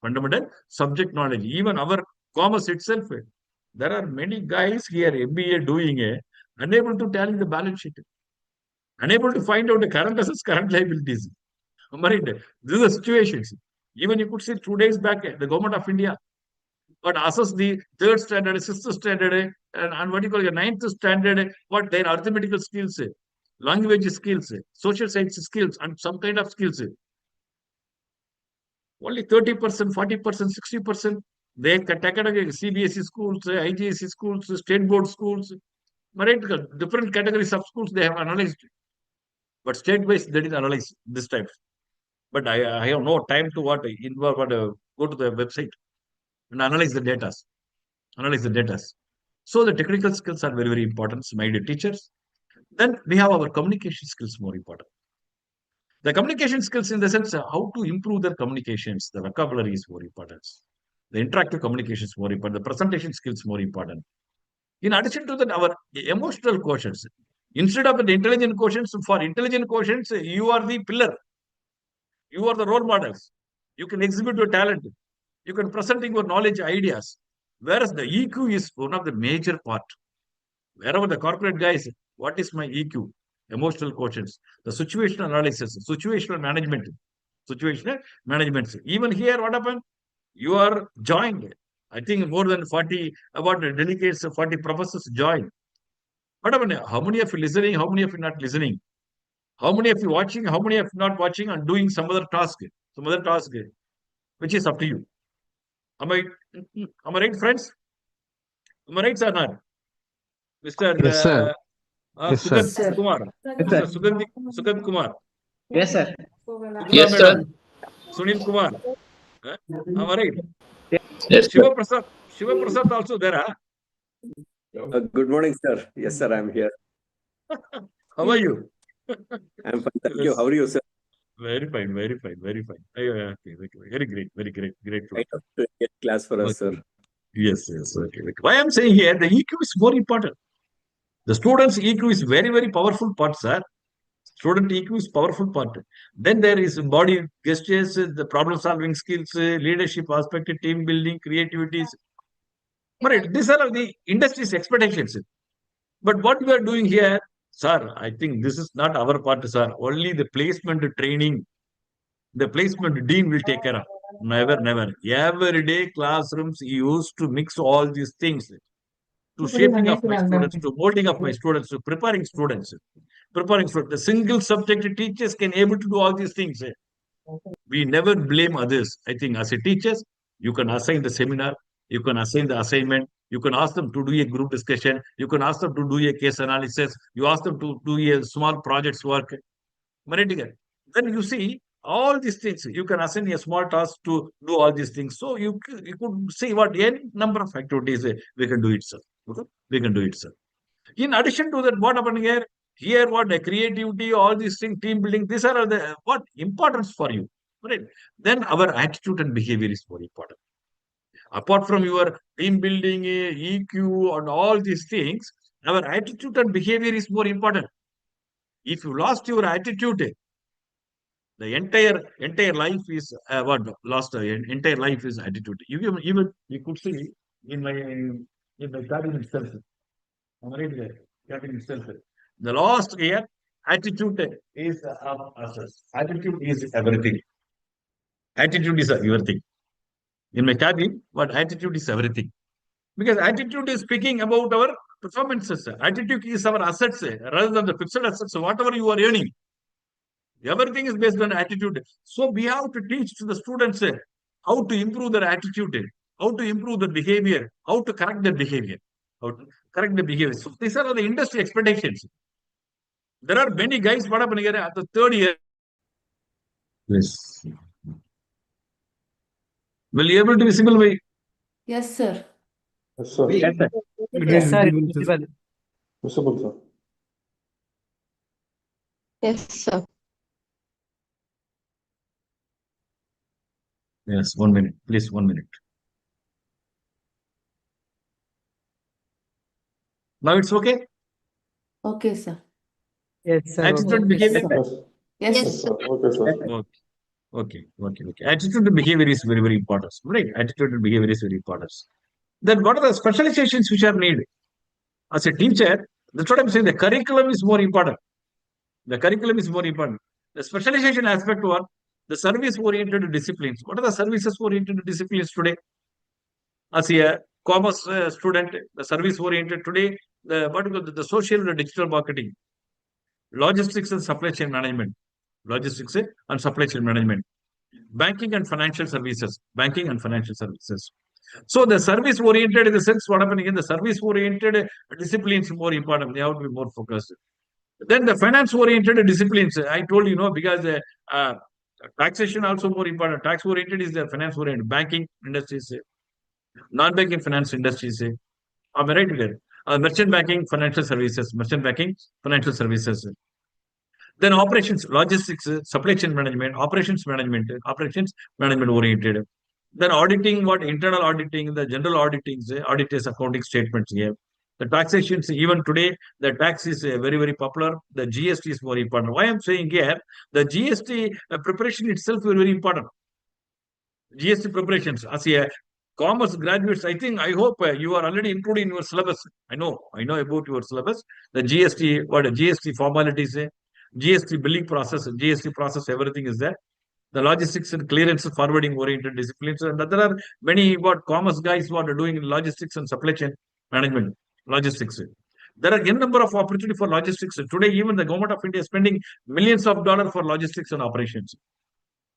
Fundamental subject knowledge. Even our commerce itself, there are many guys here, MBA doing unable to tally the balance sheet. Unable to find out the current assets, current liabilities. Right? This is the situation. Even you could see 2 days back, the government of India but assess the third standard, sixth standard, and what do you call your ninth standard, what their arithmetical skills, language skills, social science skills, and some kind of skills. Only 30%, 40%, 60%. They can take it CBSE schools, IGSE schools, state board schools. Right? Different categories of schools they have analyzed, but state-wise they didn't analyze this time. But I have no time to involve go to the website and analyze the data. Analyze the data. So the technical skills are very, very important, my dear teachers. Then we have our communication skills more important. The communication skills in the sense how to improve their communications. The vocabulary is more important. The interactive communication is more important. The presentation skills more important. In addition to that, our emotional quotients. Instead of the intelligent quotients, for intelligent quotients, you are the pillar. You are the role models. You can exhibit your talent. You can present your knowledge, ideas. Whereas the EQ is one of the major part. Wherever the corporate guys, what is my EQ? Emotional quotients, the situational analysis, situational management, situational management. Even here, what happened? You are joined. I think more than 40, about delegates, 40 professors joined. What happened? How many of you listening? How many of you not listening? How many of you watching? How many of you not watching and doing some other task? Some other task, which is up to you. Am I right, friends? Am I right, sir? Not? Mr.
Yes, sir. Yes, sir.
Sugandh Kumar. Mr. Sugandh Kumar.
Yes, sir.
Yes, sir.
Madam. Sunil Kumar. Am I right?
Yes, sir.
Shiva Prasad also there, huh?
Good morning, sir. Yes, sir, I'm here.
How are you?
I'm fine. Thank you. How are you, sir?
Very fine, very fine, very fine. Okay, very great, grateful.
Right up to get class for us, sir.
Yes, okay. Why I'm saying here, the EQ is more important. The student's EQ is very, very powerful part, sir. Student EQ is powerful part. Then there is body gestures, the problem-solving skills, leadership aspect, team building, creativities. But these are the industry's expectations. But what we are doing here, sir, I think this is not our part, sir. Only the placement training, the placement dean will take care of. Never. Every day classrooms used to mix all these things to shaping of my students, to molding of my students, to preparing students. The single subject teachers can able to do all these things. We never blame others. I think as a teachers, you can assign the seminar, you can assign the assignment, you can ask them to do a group discussion, you can ask them to do a case analysis, you ask them to do a small projects work. Then you see all these things. You can assign a small task to do all these things. So you could see what any number of activities we can do it, sir. Okay? We can do it, sir. In addition to that, what happened here? Here, what the creativity, all these things, team building, these are the what importance for you. Right? Then our attitude and behavior is very important. Apart from your team building, EQ, and all these things, our attitude and behavior is more important. If you lost your attitude, the entire life is what lost. Entire life is attitude. Even you could see in my cabin itself. I'm right there. Cabin itself. The last year, attitude is attitude is everything. Attitude is everything. In my cabin, but attitude is everything. Because attitude is speaking about our performances. Attitude is our assets rather than the fixed assets. Whatever you are earning, everything is based on attitude. So we have to teach to the students how to improve their attitude, how to improve their behavior, how to correct their behavior, how to correct the behavior. So these are the industry expectations. There are many guys what happened here at the third year. Yes. Will you able to visible by?
Yes, sir.
Yes, sir.
Yes, sir.
Yes, sir. Visible.
Visible, sir.
Yes, sir.
Yes, 1 minute, please, 1 minute. Now it's okay?
Okay, sir.
Yes, sir.
Attitude
Okay.
behavior.
Yes, sir.
Okay, sir.
Okay. Attitude and behavior is very, very important. Right? Attitude and behavior is very important. Then what are the specializations which are needed? As a teacher, that's what I'm saying. The curriculum is more important. The curriculum is more important. The specialization aspect one, the service-oriented disciplines. What are the services-oriented disciplines today? As a commerce student, the service-oriented today, the social and digital marketing, logistics and supply chain management, banking and financial services, So the service oriented in the sense what happening in the service oriented disciplines more important. They have to be more focused. Then the finance oriented disciplines, I told you, because uh, taxation also more important. Tax oriented is the finance oriented. Banking industries, non-banking finance industries. Am I right there? Merchant banking, financial services. Merchant banking, financial services. Then operations, logistics, supply chain management, operations management oriented. Then auditing, what internal auditing, the general auditing, auditors, accounting statements here. The taxations, even today, the tax is very, very popular. The GST is more important. Why I'm saying here, the GST preparation itself is very important. GST preparations, as a commerce graduates, I hope you are already included in your syllabus. I know about your syllabus. The GST, what GST formalities, GST billing process, GST process, everything is there. The logistics and clearance forwarding oriented disciplines. And there are many commerce guys what are doing in logistics and supply chain management, logistics. There are n number of opportunity for logistics. Today, even the government of India is spending millions of dollars for logistics and operations.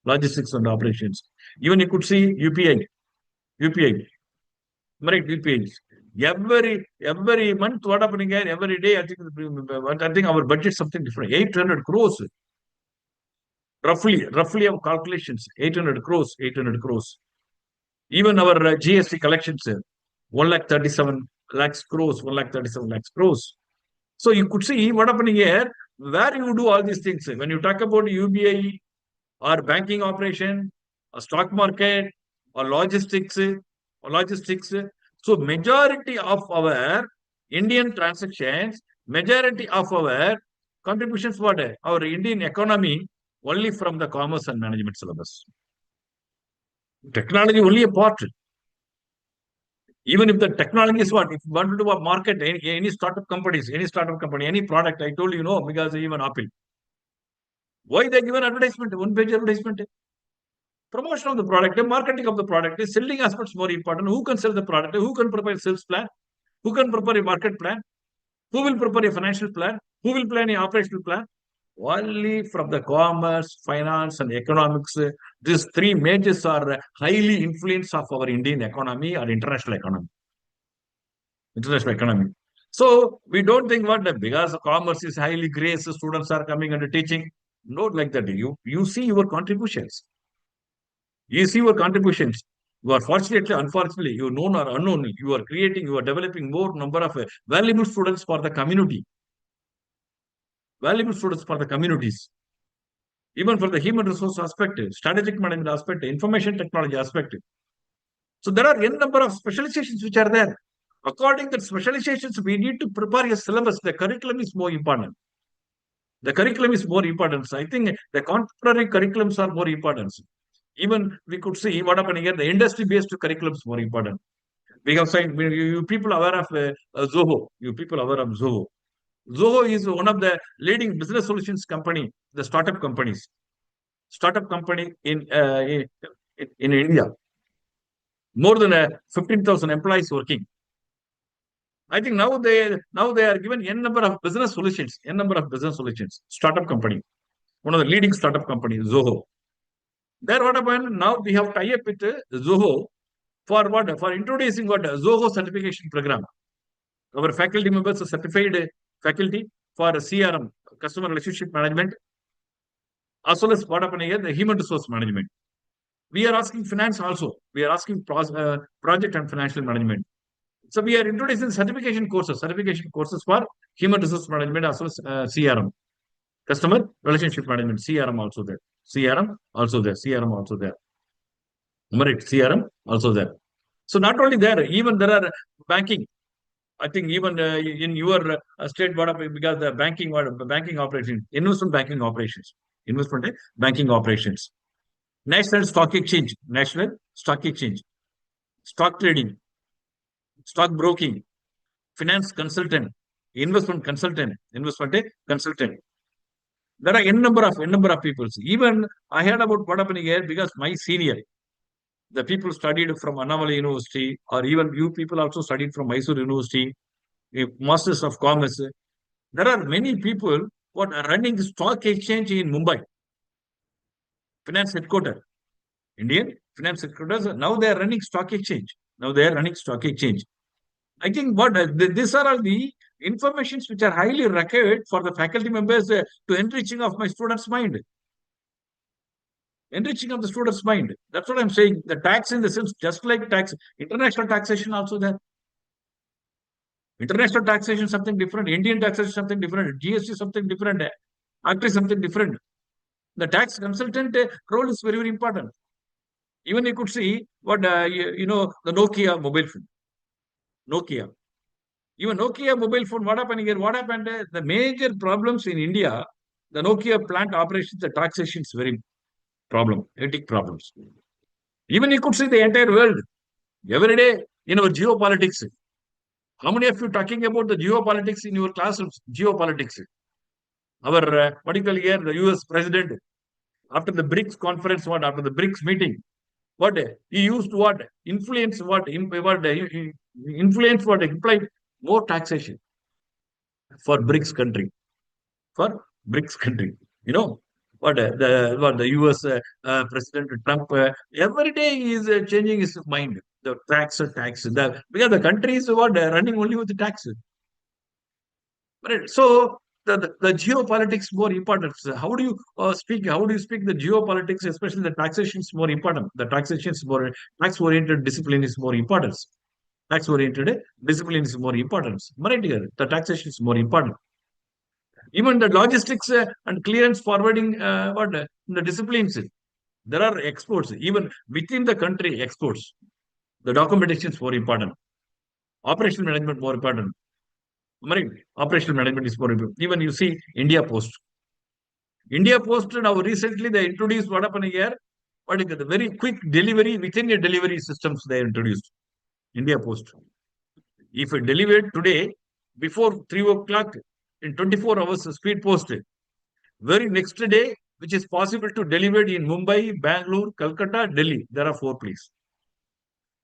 Logistics and operations. Even you could see UPI. Right, UPIs. Every month, what happening here? Every day, I think our budget is something different. 800 crores. Roughly our calculations, 800 crores. Even our GST collections, 1,37 lakhs crores, 1,37 lakhs crores. So you could see what happening here, where you do all these things. When you talk about UBI or banking operation, or stock market, or logistics. So majority of our Indian transactions, majority of our contributions, our Indian economy, only from the commerce and management syllabus. Technology only a part. Even if the technology is if you want to do a market, any startup company, any product, I told you, because even Apple. Why they give an advertisement, one-page advertisement? Promotion of the product, marketing of the product, selling aspects more important. Who can sell the product? Who can prepare a sales plan? Who can prepare a market plan? Who will prepare a financial plan? Who will plan an operational plan? Only from the commerce, finance, and economics. These three majors are highly influenced of our Indian economy or international economy. So we don't think because commerce is highly graced, students are coming and teaching. Not like that. You see your contributions. You see your contributions. You are fortunately, unfortunately, you known or unknown, you are developing more number of valuable students for the community. Valuable students for the communities. Even for the human resource aspect, strategic management aspect, information technology aspect. So there are n number of specializations which are there. According to the specializations, we need to prepare a syllabus. The curriculum is more important. So I think the contemporary curriculums are more important. Even we could see what happening here. The industry-based curriculums more important. We have signed. You people aware of Zoho. Zoho is one of the leading business solutions company, the startup company in India. More than 15,000 employees working. I think now they are given n number of business solutions. Startup company, one of the leading startup companies, Zoho. There, what happened? Now we have tie up with Zoho for what? For introducing Zoho certification program. Our faculty members are certified faculty for CRM, customer relationship management, as well as what happened here, the human resource management. We are asking finance also. We are asking project and financial management. So we are introducing certification courses for human resource management as well as CRM, customer relationship management. CRM also there. Right, CRM also there. So not only there, even there are banking. I think even in your state, because the banking operations, investment banking operations, national stock exchange, stock trading, stock broking, finance consultant, investment consultant. There are n number of people. Even I heard about what happening here because my senior, the people studied from Annamalai University, or even you people also studied from Mysore University, Masters of Commerce. There are many people who are running stock exchange in Mumbai. Finance headquarters, Indian finance headquarters. Now they are running stock exchange. Now they are running stock exchange. I think what these are all the informations which are highly required for the faculty members to enriching of my students' mind. Enriching of the students' mind. That's what I'm saying. The tax in the sense, just like tax, international taxation also there. International taxation something different. Indian taxation something different. GST something different. Act is something different. The tax consultant role is very, very important. Even you could see what, the Nokia mobile phone. Nokia. Even Nokia mobile phone, what happened here? What happened? The major problems in India, the Nokia plant operations, the taxation is very ethic problems. Even you could see the entire world, every day in our geopolitics. How many of you talking about the geopolitics in your classrooms? Geopolitics. Our, what do you call here, the US president, after the BRICS conference, after the BRICS meeting, he used what? Influence implied more taxation for BRICS country. For BRICS country. You know, the US President Trump, every day he is changing his mind. The tax. Because the country is running only with the tax. Right. So the geopolitics more important. How do you speak? How do you speak the geopolitics, especially the taxation is more important. The taxation is more tax-oriented discipline is more important. Tax-oriented discipline is more important. Right here, the taxation is more important. Even the logistics and clearance forwarding, the disciplines. There are exports, even within the country, exports. The documentation is more important. Operational management more important. Right? Operational management is more important. Even you see India Post. India Post now recently they introduced what happened here. What is the very quick delivery within a delivery systems they introduced. India Post. If you delivered today before 3 o'clock in 24 hours speed post, very next day, which is possible to deliver in Mumbai, Bangalore, Calcutta, Delhi. There are 4 places.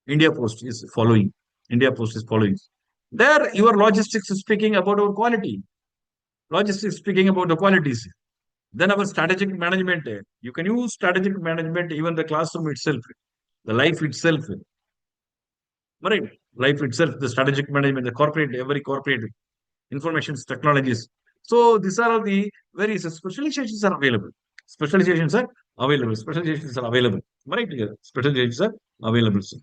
India Post is following. India Post is following. There, your logistics is speaking about our quality. Logistics speaking about the qualities. Then our strategic management. You can use strategic management, even the classroom itself, the life itself. Right? Life itself, the strategic management, the corporate, every corporate information technologies. So these are all the various specializations are available. Specializations are available. Specializations are available. Right? Specializations are available. Sir.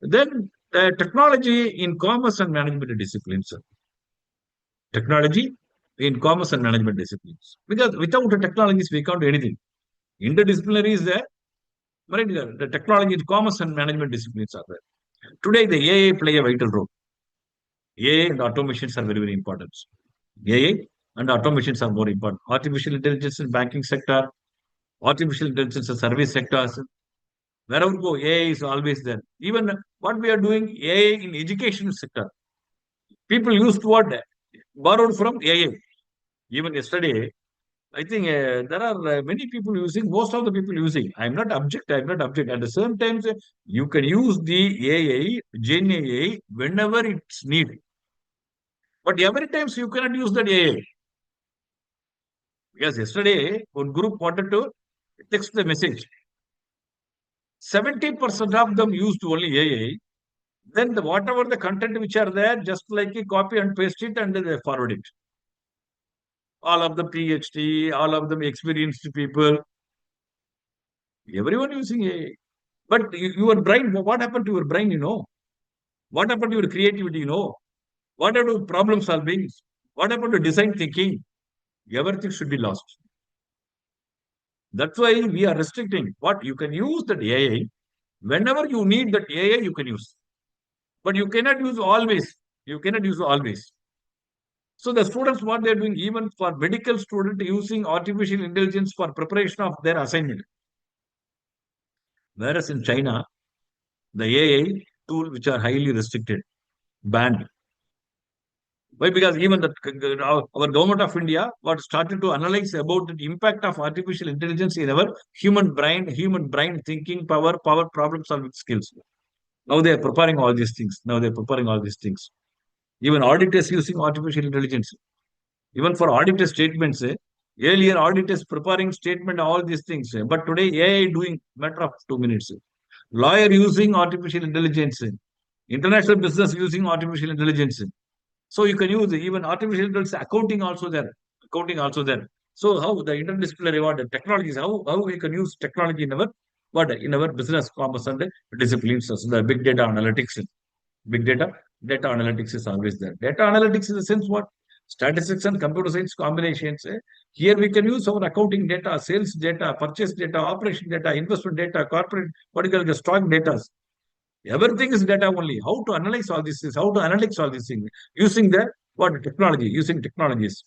Then technology in commerce and management disciplines. Sir. Technology in commerce and management disciplines. Because without the technologies, we can't do anything. Interdisciplinary is there. Right? The technology in commerce and management disciplines are there. Today, the AI play a vital role. AI and automations are very, very important. AI and automations are more important. Artificial intelligence in banking sector, artificial intelligence in service sectors. Wherever go, AI is always there. Even what we are doing, AI in education sector. People used to what? Borrowed from AI. Even yesterday, I think there are many people using, most of the people using. I'm not object. At the same time, you can use the AI, Gen AI, whenever it's needed. But every time you cannot use that AI. Because yesterday, one group wanted to text the message. 70% of them used only AI. Then whatever the content which are there, just like you copy and paste it and they forward it. All of them PhD, all of them experienced people. Everyone using AI. But your brain, what happened to your brain, you know? What happened to your creativity, you know? What happened to problem solving? What happened to design thinking? Everything should be lost. That's why we are restricting. What you can use that AI. Whenever you need that AI, you can use. But you cannot use always. You cannot use always. So the students, what they're doing, even for medical student using artificial intelligence for preparation of their assignment. Whereas in China, the AI tool which are highly restricted, banned. Why? Because even our government of India what started to analyze about the impact of artificial intelligence in our human brain thinking power problem solving skills. Now they are preparing all these things. Even auditors using artificial intelligence. Even for auditor statements, earlier auditors preparing statement, all these things. But today AI doing matter of 2 minutes. Lawyer using artificial intelligence. International business using artificial intelligence. So you can use even artificial intelligence accounting also there. Accounting also there. So how the interdisciplinary what technologies, how we can use technology in our business, commerce and disciplines. So the big data analytics. Big data analytics is always there. Data analytics in the sense what? Statistics and computer science combinations. Here we can use our accounting data, sales data, purchase data, operation data, investment data, corporate, particularly stock data. Everything is data only. How to analyze all these things? How to analyze all these things? Using the what technology? Using technologies.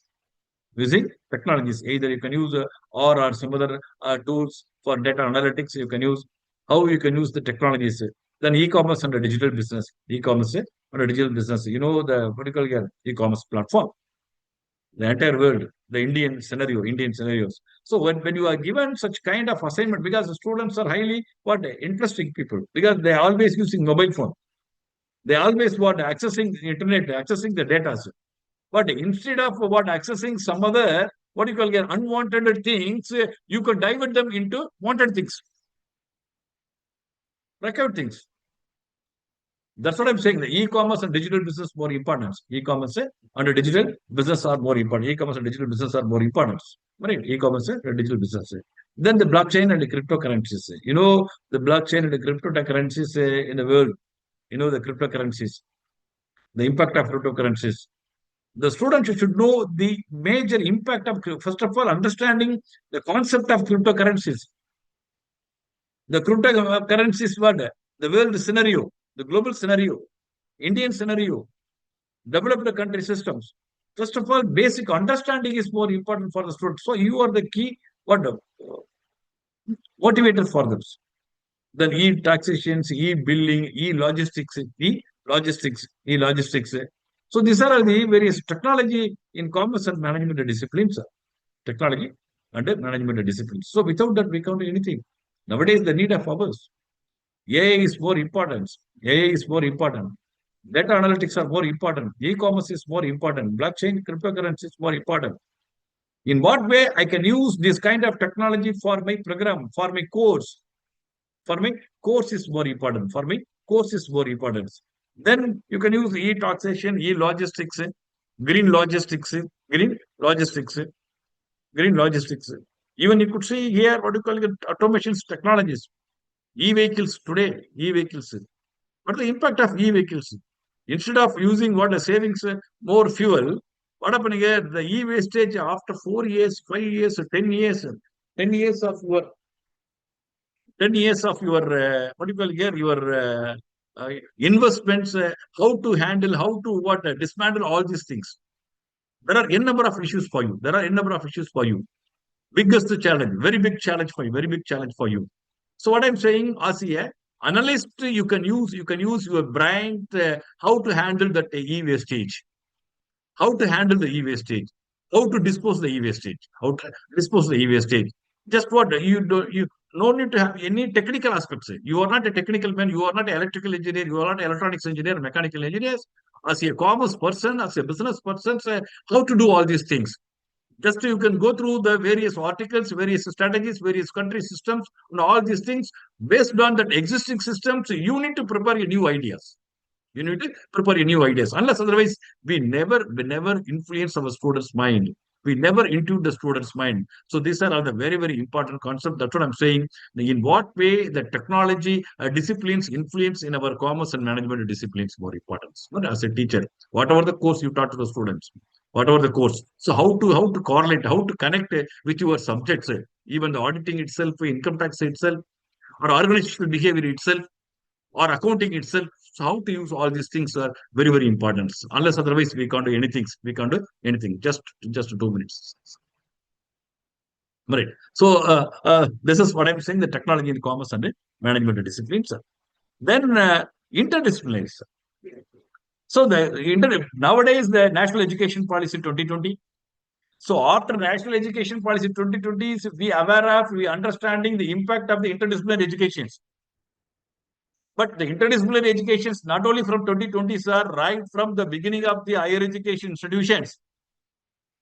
Using technologies. Either you can use or some other tools for data analytics. You can use how you can use the technologies. Then e-commerce and the digital business. E-commerce and the digital business. You know the particular e-commerce platform. The entire world, the Indian scenarios. So when you are given such kind of assignment, because the students are highly interesting people, because they are always using mobile phone. They always accessing the internet, accessing the data. But instead of accessing some other unwanted things, you could divert them into wanted things, record things. That's what I'm saying. The e-commerce and digital business more important. E-commerce and digital business are more important. E-commerce and digital business are more important. Right? E-commerce and digital business. Then the blockchain and the cryptocurrencies. You know, the blockchain and the cryptocurrencies in the world. You know, the cryptocurrencies. The impact of cryptocurrencies. The students should know the major impact of, first of all, understanding the concept of cryptocurrencies. The cryptocurrencies were the world scenario, the global scenario, Indian scenario, developed country systems. First of all, basic understanding is more important for the students. So you are the key motivator for them. Then e-taxations, e-billing, e-logistics. So these are the various technology in commerce and management disciplines. Technology and management disciplines. So without that, we can't do anything. Nowadays, the need of ours. AI is more important. AI is more important. Data analytics are more important. E-commerce is more important. Blockchain, cryptocurrency is more important. In what way I can use this kind of technology for my program, for my course? For my course is more important. For my course is more important. Then you can use e-taxation, e-logistics, green logistics, green logistics, green logistics. Even you could see here what you call it, automations technologies. E-vehicles today, e-vehicles. What the impact of e-vehicles? Instead of using savings more fuel, what happened here? The e-wastage after 4 years, 5 years, 10 years, 10 years of your 10 years of your your investments, how to handle, how to dismantle all these things. There are n number of issues for you. There are n number of issues for you. Biggest challenge, very big challenge for you, very big challenge for you. So what I'm saying, as a analyst, you can use your brain how to handle that e-wastage, how to handle the e-wastage, how to dispose the e-wastage, how to dispose the e-wastage. Just you no need to have any technical aspects. You are not a technical man, you are not an electrical engineer, you are not an electronics engineer, mechanical engineers. As a commerce person, as a business person, how to do all these things. Just you can go through the various articles, various strategies, various country systems, and all these things. Based on that existing systems, you need to prepare your new ideas. You need to prepare your new ideas. Unless otherwise, we never influence our students' mind. We never intuit the student's mind. So these are all the very, very important concepts. That's what I'm saying. In what way the technology disciplines influence in our commerce and management disciplines more important. But as a teacher, whatever the course you taught to the students, whatever the course. So how to correlate, how to connect with your subjects, even the auditing itself, income tax itself, or organizational behavior itself, or accounting itself. So how to use all these things are very, very important. Unless otherwise we can't do anything. We can't do anything. Just 2 minutes. Right. So this is what I'm saying, the technology in commerce and management disciplines. Then interdisciplinaries. So nowadays the National Education Policy 2020. So after National Education Policy 2020, we understanding the impact of the interdisciplinary educations. But the interdisciplinary educations, not only from 2020, sir, right from the beginning of the higher education institutions,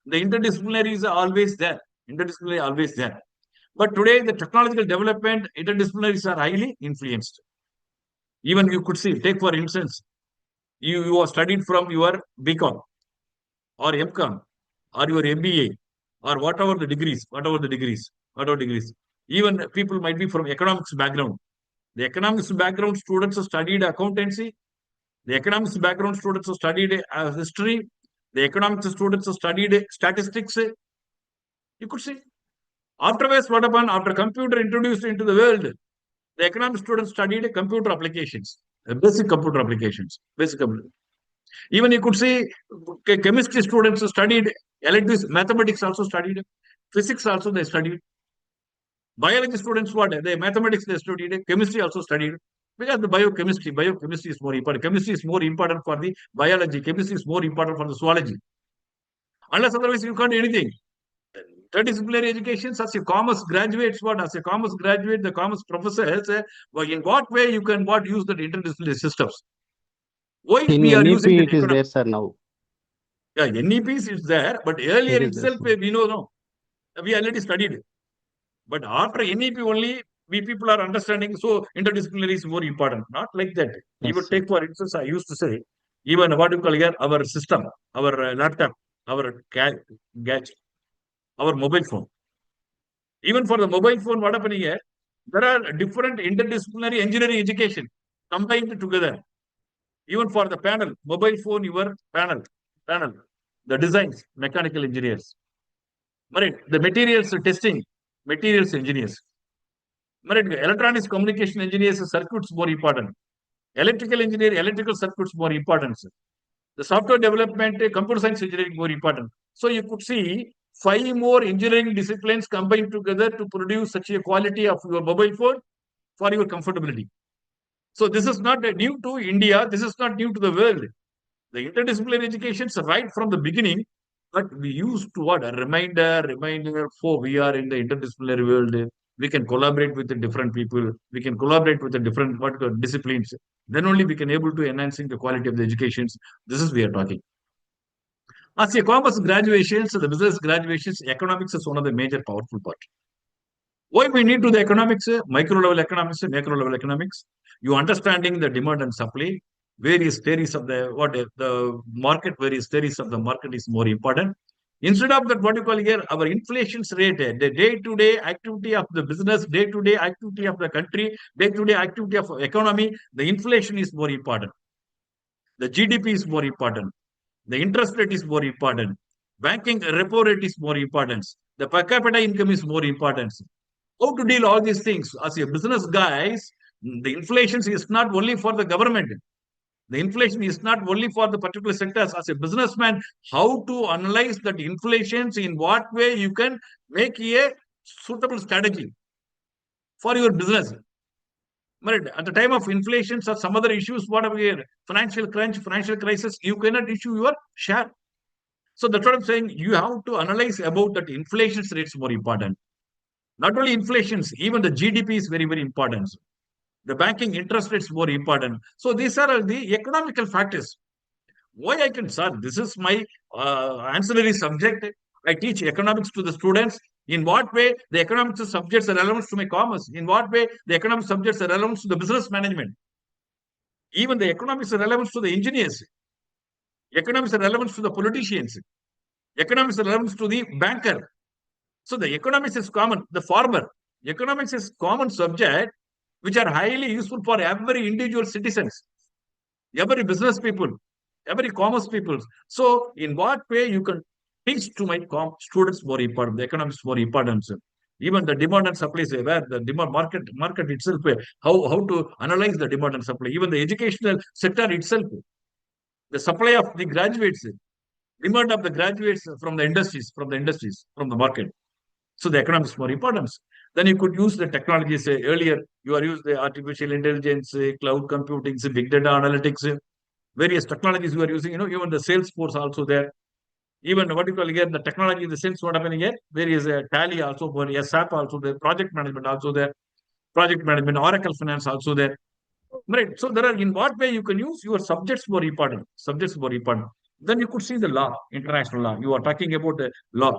the interdisciplinary is always there. Interdisciplinary always there. But today, the technological development, interdisciplinaries are highly influenced. Even you could see, take for instance, You have studied from your BCom or MCom or your MBA or whatever degrees. Even people might be from economics background. The economics background students have studied accountancy. The economics background students have studied history. The economics students have studied statistics. You could see. Afterwards, what happened? After computer introduced into the world, the economics students studied computer applications, basic computer applications, Even you could see chemistry students studied electives, mathematics also studied, physics also they studied. Biology students, what? The mathematics they studied, chemistry also studied. Because the biochemistry is more important. Chemistry is more important for the biology. Chemistry is more important for the zoology. Unless otherwise you can't do anything. Interdisciplinary education, as a commerce graduates, as a commerce graduate, the commerce professor says, well, in what way you can use the interdisciplinary systems? Why
In
we are using
NEP,
the
it is there, sir, now.
Yeah, NEPs is there, but earlier
It is there,
itself,
sir.
we know, no, we already studied. But after NEP only, we people are understanding, so interdisciplinary is more important. Not like that.
Yes,
Even
sir.
take for instance, I used to say, even what you call here, our system, our laptop, our gadget, our mobile phone. Even for the mobile phone, what happening here? There are different interdisciplinary engineering education combined together. Even for the panel, mobile phone, your panel, the designs, mechanical engineers. Right, the materials testing, materials engineers. Right, electronics communication engineers, circuits more important. Electrical engineer, electrical circuits more important. The software development, computer science engineering more important. So you could see 5 more engineering disciplines combined together to produce such a quality of your mobile phone for your comfortability. So this is not new to India. This is not new to the world. The interdisciplinary education is right from the beginning, but we used to what? A reminder for we are in the interdisciplinary world. We can collaborate with the different people. We can collaborate with the different disciplines. Then only we can able to enhancing the quality of the educations. This is we are talking. As a commerce graduations, the business graduations, economics is one of the major powerful part. Why we need to the economics, micro level economics, macro level economics? You understanding the demand and supply, various theories of the market, various theories of the market is more important. Instead of that, what you call here, our inflation rate, the day-to-day activity of the business, day-to-day activity of the country, day-to-day activity of economy, the inflation is more important. The GDP is more important. The interest rate is more important. Banking repo rate is more important. The per capita income is more important. How to deal all these things? As a business guys, the inflation is not only for the government. The inflation is not only for the particular sectors. As a businessman, how to analyze that inflation, in what way you can make a suitable strategy for your business. Right. At the time of inflation or some other issues, whatever here, financial crunch, financial crisis, you cannot issue your share. So that's what I'm saying. You have to analyze about that inflation rates more important. Not only inflations, even the GDP is very, very important. The banking interest rates more important. So these are the economical factors. Why I can, sir, this is my ancillary subject. I teach economics to the students. In what way the economics subjects are relevant to my commerce? In what way the economic subjects are relevant to the business management? Even the economics are relevant to the engineers. Economics are relevant to the politicians. Economics are relevant to the banker. So the economics is common. The farmer. Economics is common subject which are highly useful for every individual citizens, every business people, every commerce people. So in what way you can teach to my students more important, the economics more important. Even the demand and supply, where the demand market itself, how to analyze the demand and supply. Even the educational sector itself, the supply of the graduates, demand of the graduates from the industries, from the market. So the economics more important. Then you could use the technologies. Earlier, you are used the artificial intelligence, cloud computing, big data analytics, various technologies you are using. Even the sales force also there. Even what you call here, the technology in the sense what happening here, various Tally also, SAP also there, project management also there, project management, Oracle Finance also there. Right. So there are, in what way you can use your subjects more important. Then you could see the law, international law. You are talking about the law.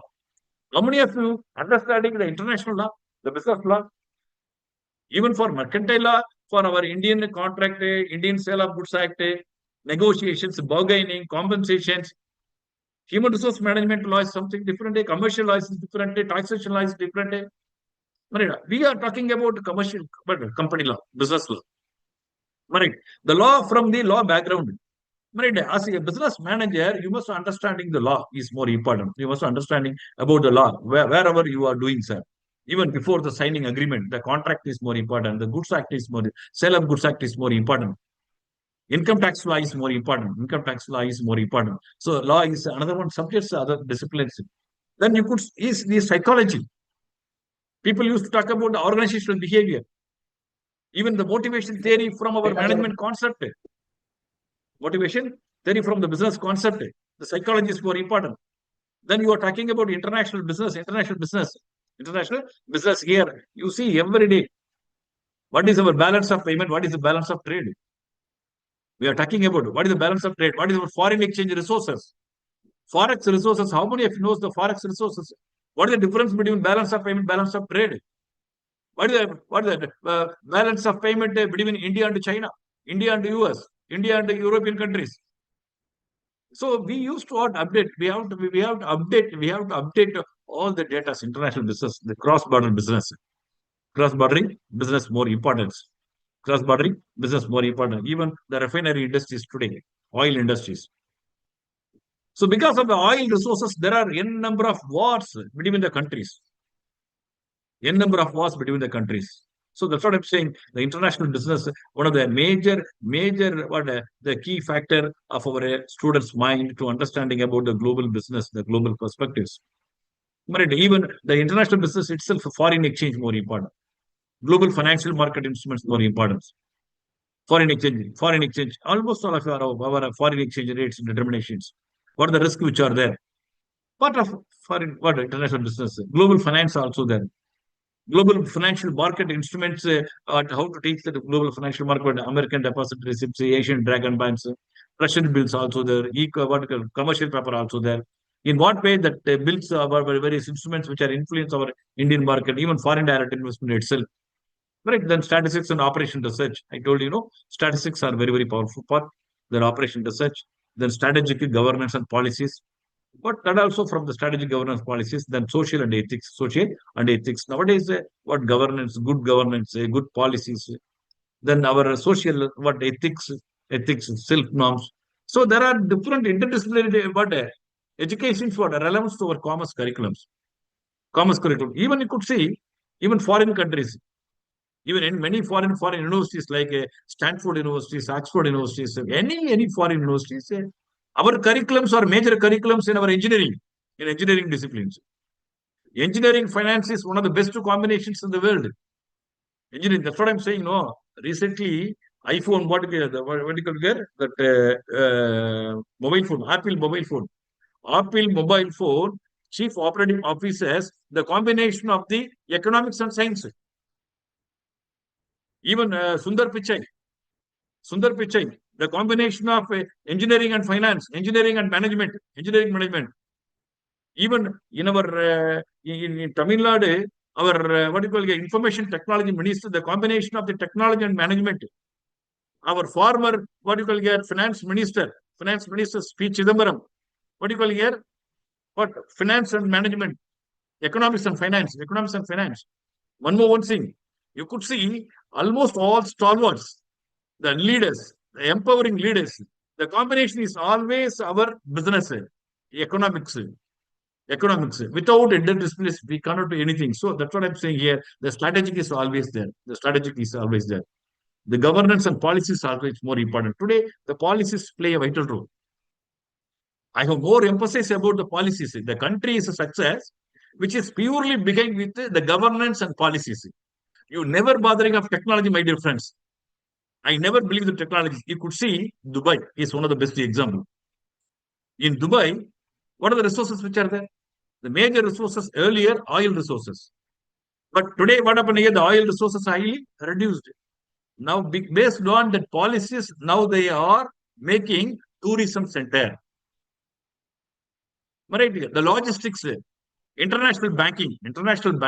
How many of you understanding the international law, the business law? Even for mercantile law, for our Indian contract, Indian Sale of Goods Act, negotiations, bargaining, compensations. Human resource management law is something different. Commercial law is different. Taxation law is different. We are talking about commercial, but company law, business law. The law from the law background. As a business manager, you must understanding the law is more important. You must understanding about the law wherever you are doing, sir. Even before the signing agreement, the contract is more important. The Goods Act is more, Sale of Goods Act is more important. Income tax law is more important. Income tax law is more important. So law is another one, subjects, other disciplines. Then you could is the psychology. People used to talk about the organizational behavior. Even the motivation theory from our management concept. Motivation theory from the business concept. The psychology is more important. Then you are talking about international business here. You see every day. What is our balance of payment? What is the balance of trade? We are talking about what is the balance of trade? What is our foreign exchange resources? Forex resources. How many of you knows the forex resources? What is the difference between balance of payment, balance of trade? What is the balance of payment between India and China, India and US, India and the European countries? So we used to update. We have to update all the data, international business, the cross-border business. Cross-border business more important. Cross-border business more important. Even the refinery industries today, oil industries. So because of the oil resources, there are n number of wars between the countries. N number of wars between the countries. So that's what I'm saying. The international business, one of the major, the key factor of our students' mind to understanding about the global business, the global perspectives. But even the international business itself, foreign exchange more important. Global financial market instruments more important. Foreign exchange. Almost all of our foreign exchange rates and determinations. What are the risks which are there? Part of international business. Global finance also there. Global financial market instruments, how to teach the global financial market, American deposit receipts, Asian dragon bonds, Russian bills also there, commercial paper also there. In what way that bills are various instruments which are influence our Indian market, even foreign direct investment itself. Right. Then statistics and operation research. I told you, statistics are very, very powerful part. Then operation research, then strategic governance and policies. But that also from the strategic governance policies, then social and ethics. Nowadays, what governance, good governance, good policies. Then our social, what ethics, self norms. So there are different interdisciplinary, education for relevance to our commerce curriculums. Even you could see, even foreign countries, even in many foreign universities like Stanford universities, Oxford universities, any foreign universities, our curriculums are major curriculums in our engineering disciplines. Engineering finance is one of the best combinations in the world. Engineering, that's what I'm saying. No, recently iPhone, what do you get? That mobile phone, Apple mobile phone, chief operating officers, the combination of the economics and science. Even Sundar Pichai, the combination of engineering and finance, engineering management. Even in our in Tamil Nadu, our information technology minister, the combination of the technology and management. Our former finance minister P. Chidambaram, finance and management, economics and finance. One thing, you could see almost all stalwarts, the leaders, the empowering leaders. The combination is always our business, economics. Without interdisciplinary, we cannot do anything. So that's what I'm saying here. The strategic is always there. The governance and policies are always more important. Today, the policies play a vital role. I have more emphasis about the policies. The country is a success, which is purely beginning with the governance and policies. You never bothering of technology, my dear friends. I never believe the technology. You could see Dubai is one of the best examples. In Dubai, what are the resources which are there? The major resources earlier, oil resources. But today, what happened here? The oil resources are highly reduced. Now, based on that policies, now they are making tourism center. The logistics, international banking, international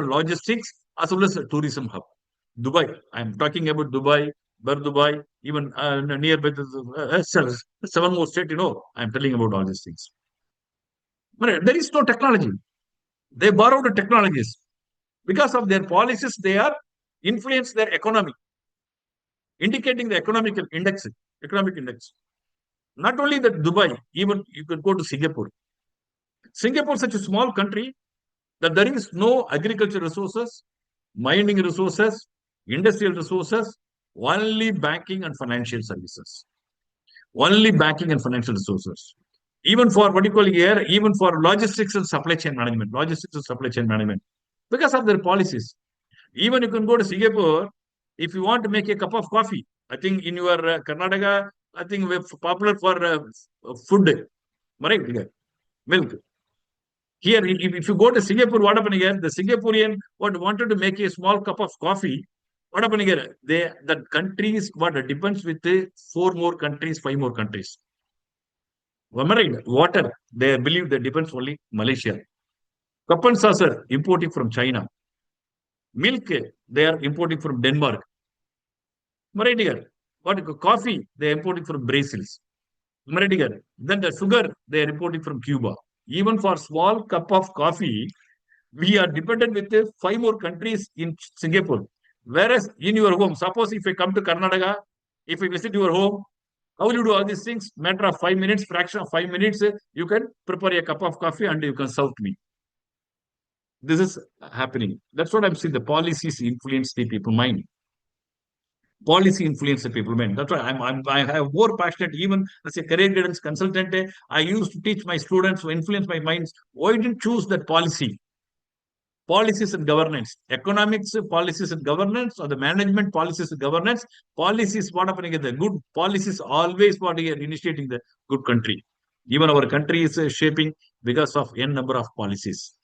logistics, as well as a tourism hub. Dubai, I am talking about Dubai, Dubai, even nearby the 7 more states, I'm telling about all these things. But there is no technology. They borrow the technologies. Because of their policies, they are influence their economy, indicating the economic index. Not only that Dubai, even you can go to Singapore. Singapore is such a small country that there is no agricultural resources, mining resources, industrial resources, only banking and financial services. Only banking and financial resources. Even for what you call here, even for logistics and supply chain management, because of their policies. Even you can go to Singapore if you want to make a cup of coffee. I think in your Karnataka, I think we're popular for food, right? Milk. Here, if you go to Singapore, what happened here? The Singaporean wanted to make a small cup of coffee. What happened here? That countries depends with 4 more countries, 5 more countries. Right? Water, they believe that depends only Malaysia. Cup and saucer importing from China. Milk, they are importing from Denmark. Right here. Coffee, they are importing from Brazil. Right here. Then the sugar, they are importing from Cuba. Even for small cup of coffee, we are dependent with 5 more countries in Singapore. Whereas in your home, suppose if I come to Karnataka, if I visit your home, how will you do all these things? Matter of 5 minutes, fraction of 5 minutes, you can prepare a cup of coffee and you can serve to me. This is happening. That's what I'm saying. The policies influence the people mind. Policy influence the people mind. That's why I have more passionate, even as a career guidance consultant. I used to teach my students to influence my minds. Why didn't choose that policy? Policies and governance, economics policies and governance, or the management policies and governance. Policies, what happening? The good policies always what are initiating the good country. Even our country is shaping because of n number of policies.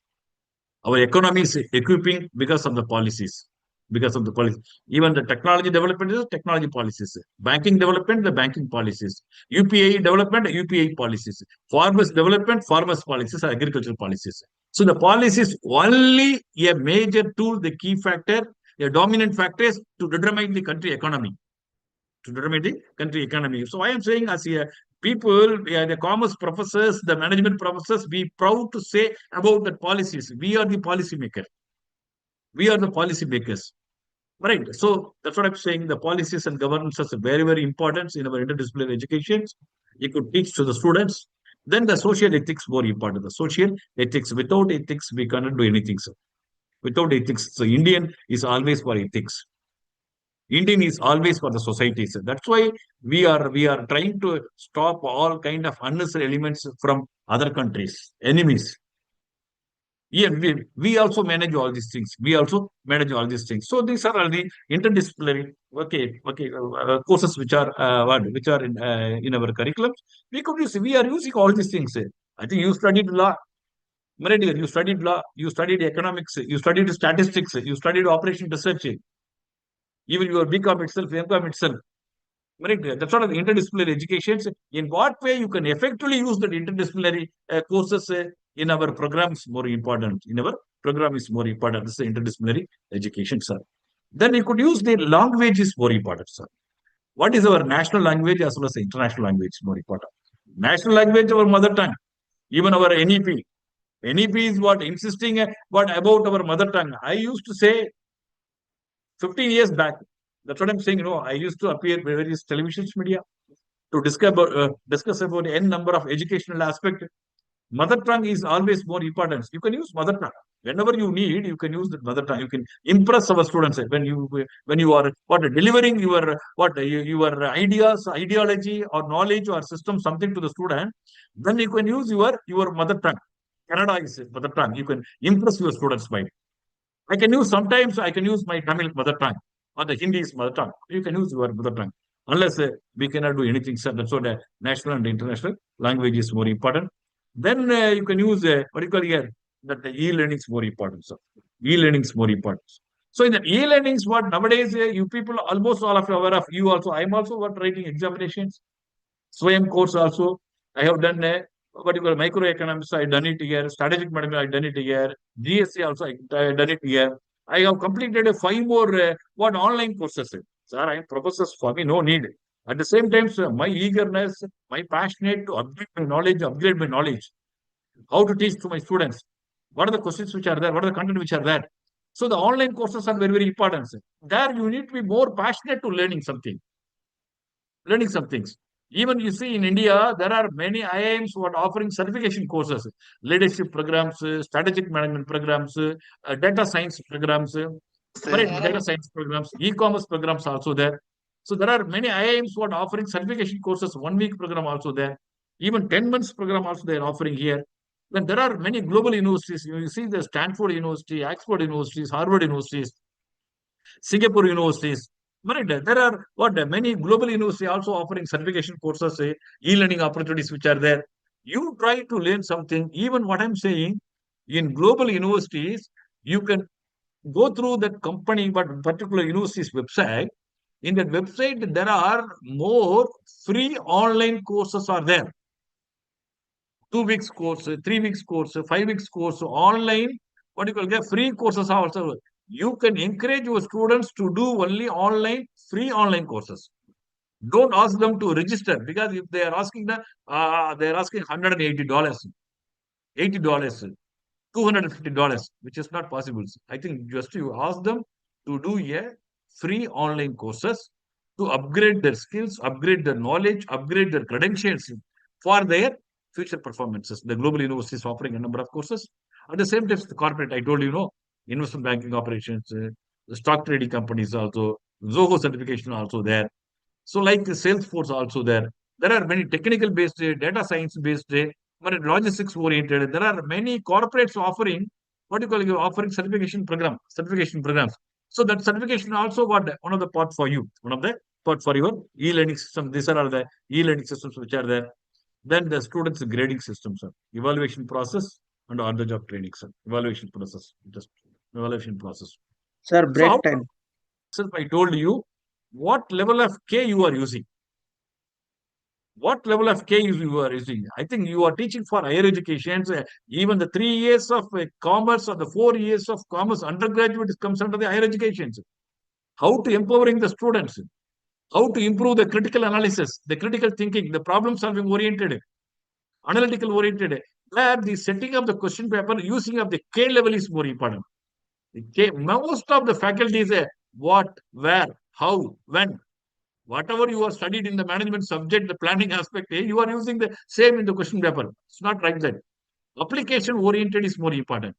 Our economy is equipping because of the policies. Even the technology development is technology policies. Banking development, the banking policies. UPI development, UPI policies. Farmers development, farmers policies, agricultural policies. So the policy is only a major tool, the key factor, a dominant factor is to determine the country economy. So I am saying as a people, the commerce professors, the management professors, be proud to say about the policies. We are the policy maker. We are the policy makers. Right. So that's what I'm saying. The policies and governance are very, very important in our interdisciplinary education. You could teach to the students. Then the social ethics more important. The social ethics. Without ethics, we cannot do anything, sir. Without ethics. So Indian is always for ethics. Indian is always for the society, sir. That's why we are trying to stop all kind of unnecessary elements from other countries, enemies. Yeah, we also manage all these things. So these are all the interdisciplinary courses which are in our curriculum. We are using all these things. I think you studied law. You studied law. You studied economics. You studied statistics. You studied operation research. Even your BCom itself, MCom itself. That's sort of interdisciplinary education. In what way you can effectively use that interdisciplinary courses in our programs more important. In our program is more important. This is interdisciplinary education, sir. Then you could use the language is more important, sir. What is our national language as well as the international language is more important. National language, our mother tongue. Even our NEP. NEP is what insisting about our mother tongue. I used to say 15 years back. That's what I'm saying. I used to appear in various television media to discuss about n number of educational aspects. Mother tongue is always more important. You can use mother tongue. Whenever you need, you can use the mother tongue. You can impress our students when you are delivering your ideas, ideology, or knowledge or system something to the student. Then you can use your mother tongue. Kannada is mother tongue. You can impress your students' mind. Sometimes I can use my Tamil mother tongue or the Hindi is mother tongue. You can use your mother tongue. Unless we cannot do anything, sir. That's what national and international language is more important. Then you can use that the e-learning is more important, sir. E-learning is more important. So in the e-learning, what nowadays you people almost all of you are aware of. You also, I'm also writing examinations. Swayam course also. I have done microeconomics. I've done it here. Strategic management. I've done it here. GSC also. I've done it here. I have completed 5 more online courses. Sir, I am professors, for me, no need. At the same time, sir, my eagerness, my passionate to upgrade my knowledge, how to teach to my students, what are the questions which are there, what are the content which are there. So the online courses are very, very important, sir. There you need to be more passionate to learning some things. Even you see in India, there are many IIMs who are offering certification courses, leadership programs, strategic management programs, data science programs, data science programs, e-commerce programs also there. So there are many IIMs who are offering certification courses, 1 week program also there. Even 10 months program also they are offering here. Then there are many global universities. You see the Stanford University, Oxford Universities, Harvard Universities, Singapore universities. Right, there are many global universities also offering certification courses, e-learning opportunities which are there. You try to learn something. Even what I'm saying, in global universities, you can go through that company, but particular university's website. In that website, there are more free online courses are there. 2 weeks course, 3 weeks course, 5 weeks course, online, what you call get free courses are also. You can encourage your students to do only online, free online courses. Don't ask them to register, because if they are asking they are asking $180, $80, $250, which is not possible. I think just you ask them to do a free online courses to upgrade their skills, upgrade their knowledge, upgrade their credentials for their future performances. The global universities offering a number of courses. At the same time, the corporate, I told you, investment banking operations, the stock trading companies also, Zoho certification also there. So like Salesforce also there. There are many technical based, data science based, but logistics oriented. There are many corporates offering what you call offering certification programs. So that certification also one of the part for you, one of the part for your e-learning system. These are the e-learning systems which are there. Then the students grading systems, sir. Evaluation process and on the job training, sir. Evaluation process, just evaluation process.
Sir,
So how
break time.
itself I told you what level of K you are using. What level of K you are using? I think you are teaching for higher education. Even the 3 years of commerce or the 4 years of commerce undergraduate comes under the higher education. How to empowering the students? How to improve the critical analysis, the critical thinking, the problem solving oriented, analytical oriented. Where the setting of the question paper using of the K level is more important. Most of the faculties what, where, how, when. Whatever you are studied in the management subject, the planning aspect, you are using the same in the question paper. It's not like that. Application oriented is more important.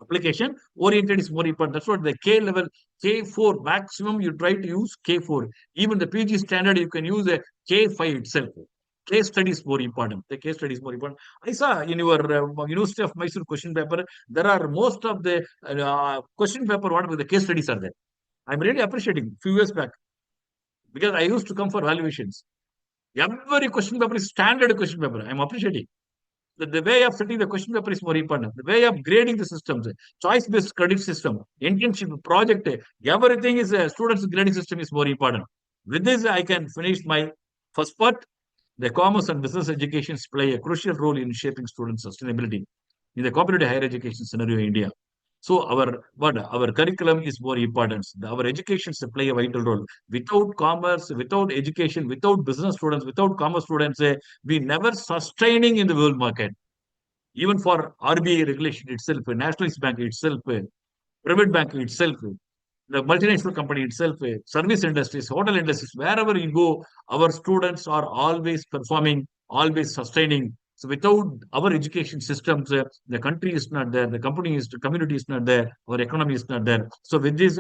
Application oriented is more important. That's what the K level, K4 maximum you try to use K4. Even the PG standard, you can use a K5 itself. Case study is more important. The case study is more important. I saw in your University of Mysore question paper, there are most of the question paper, whatever the case studies are there. I'm really appreciating few years back, because I used to come for valuations. Every question paper is standard question paper. I'm appreciating. The way of setting the question paper is more important. The way of grading the systems, choice-based credit system, internship project, everything is a student's grading system is more important. With this, I can finish my first part. The commerce and business educations play a crucial role in shaping student sustainability in the competitive higher education scenario in India. So our curriculum is more important. Our educations play a vital role. Without commerce, without education, without business students, without commerce students, we never sustaining in the world market. Even for RBI regulation itself, Nationalist Bank itself, private bank itself, the multinational company itself, service industries, hotel industries, wherever you go, our students are always performing, always sustaining. So without our education systems, the country is not there, the community is not there, our economy is not there. So with this,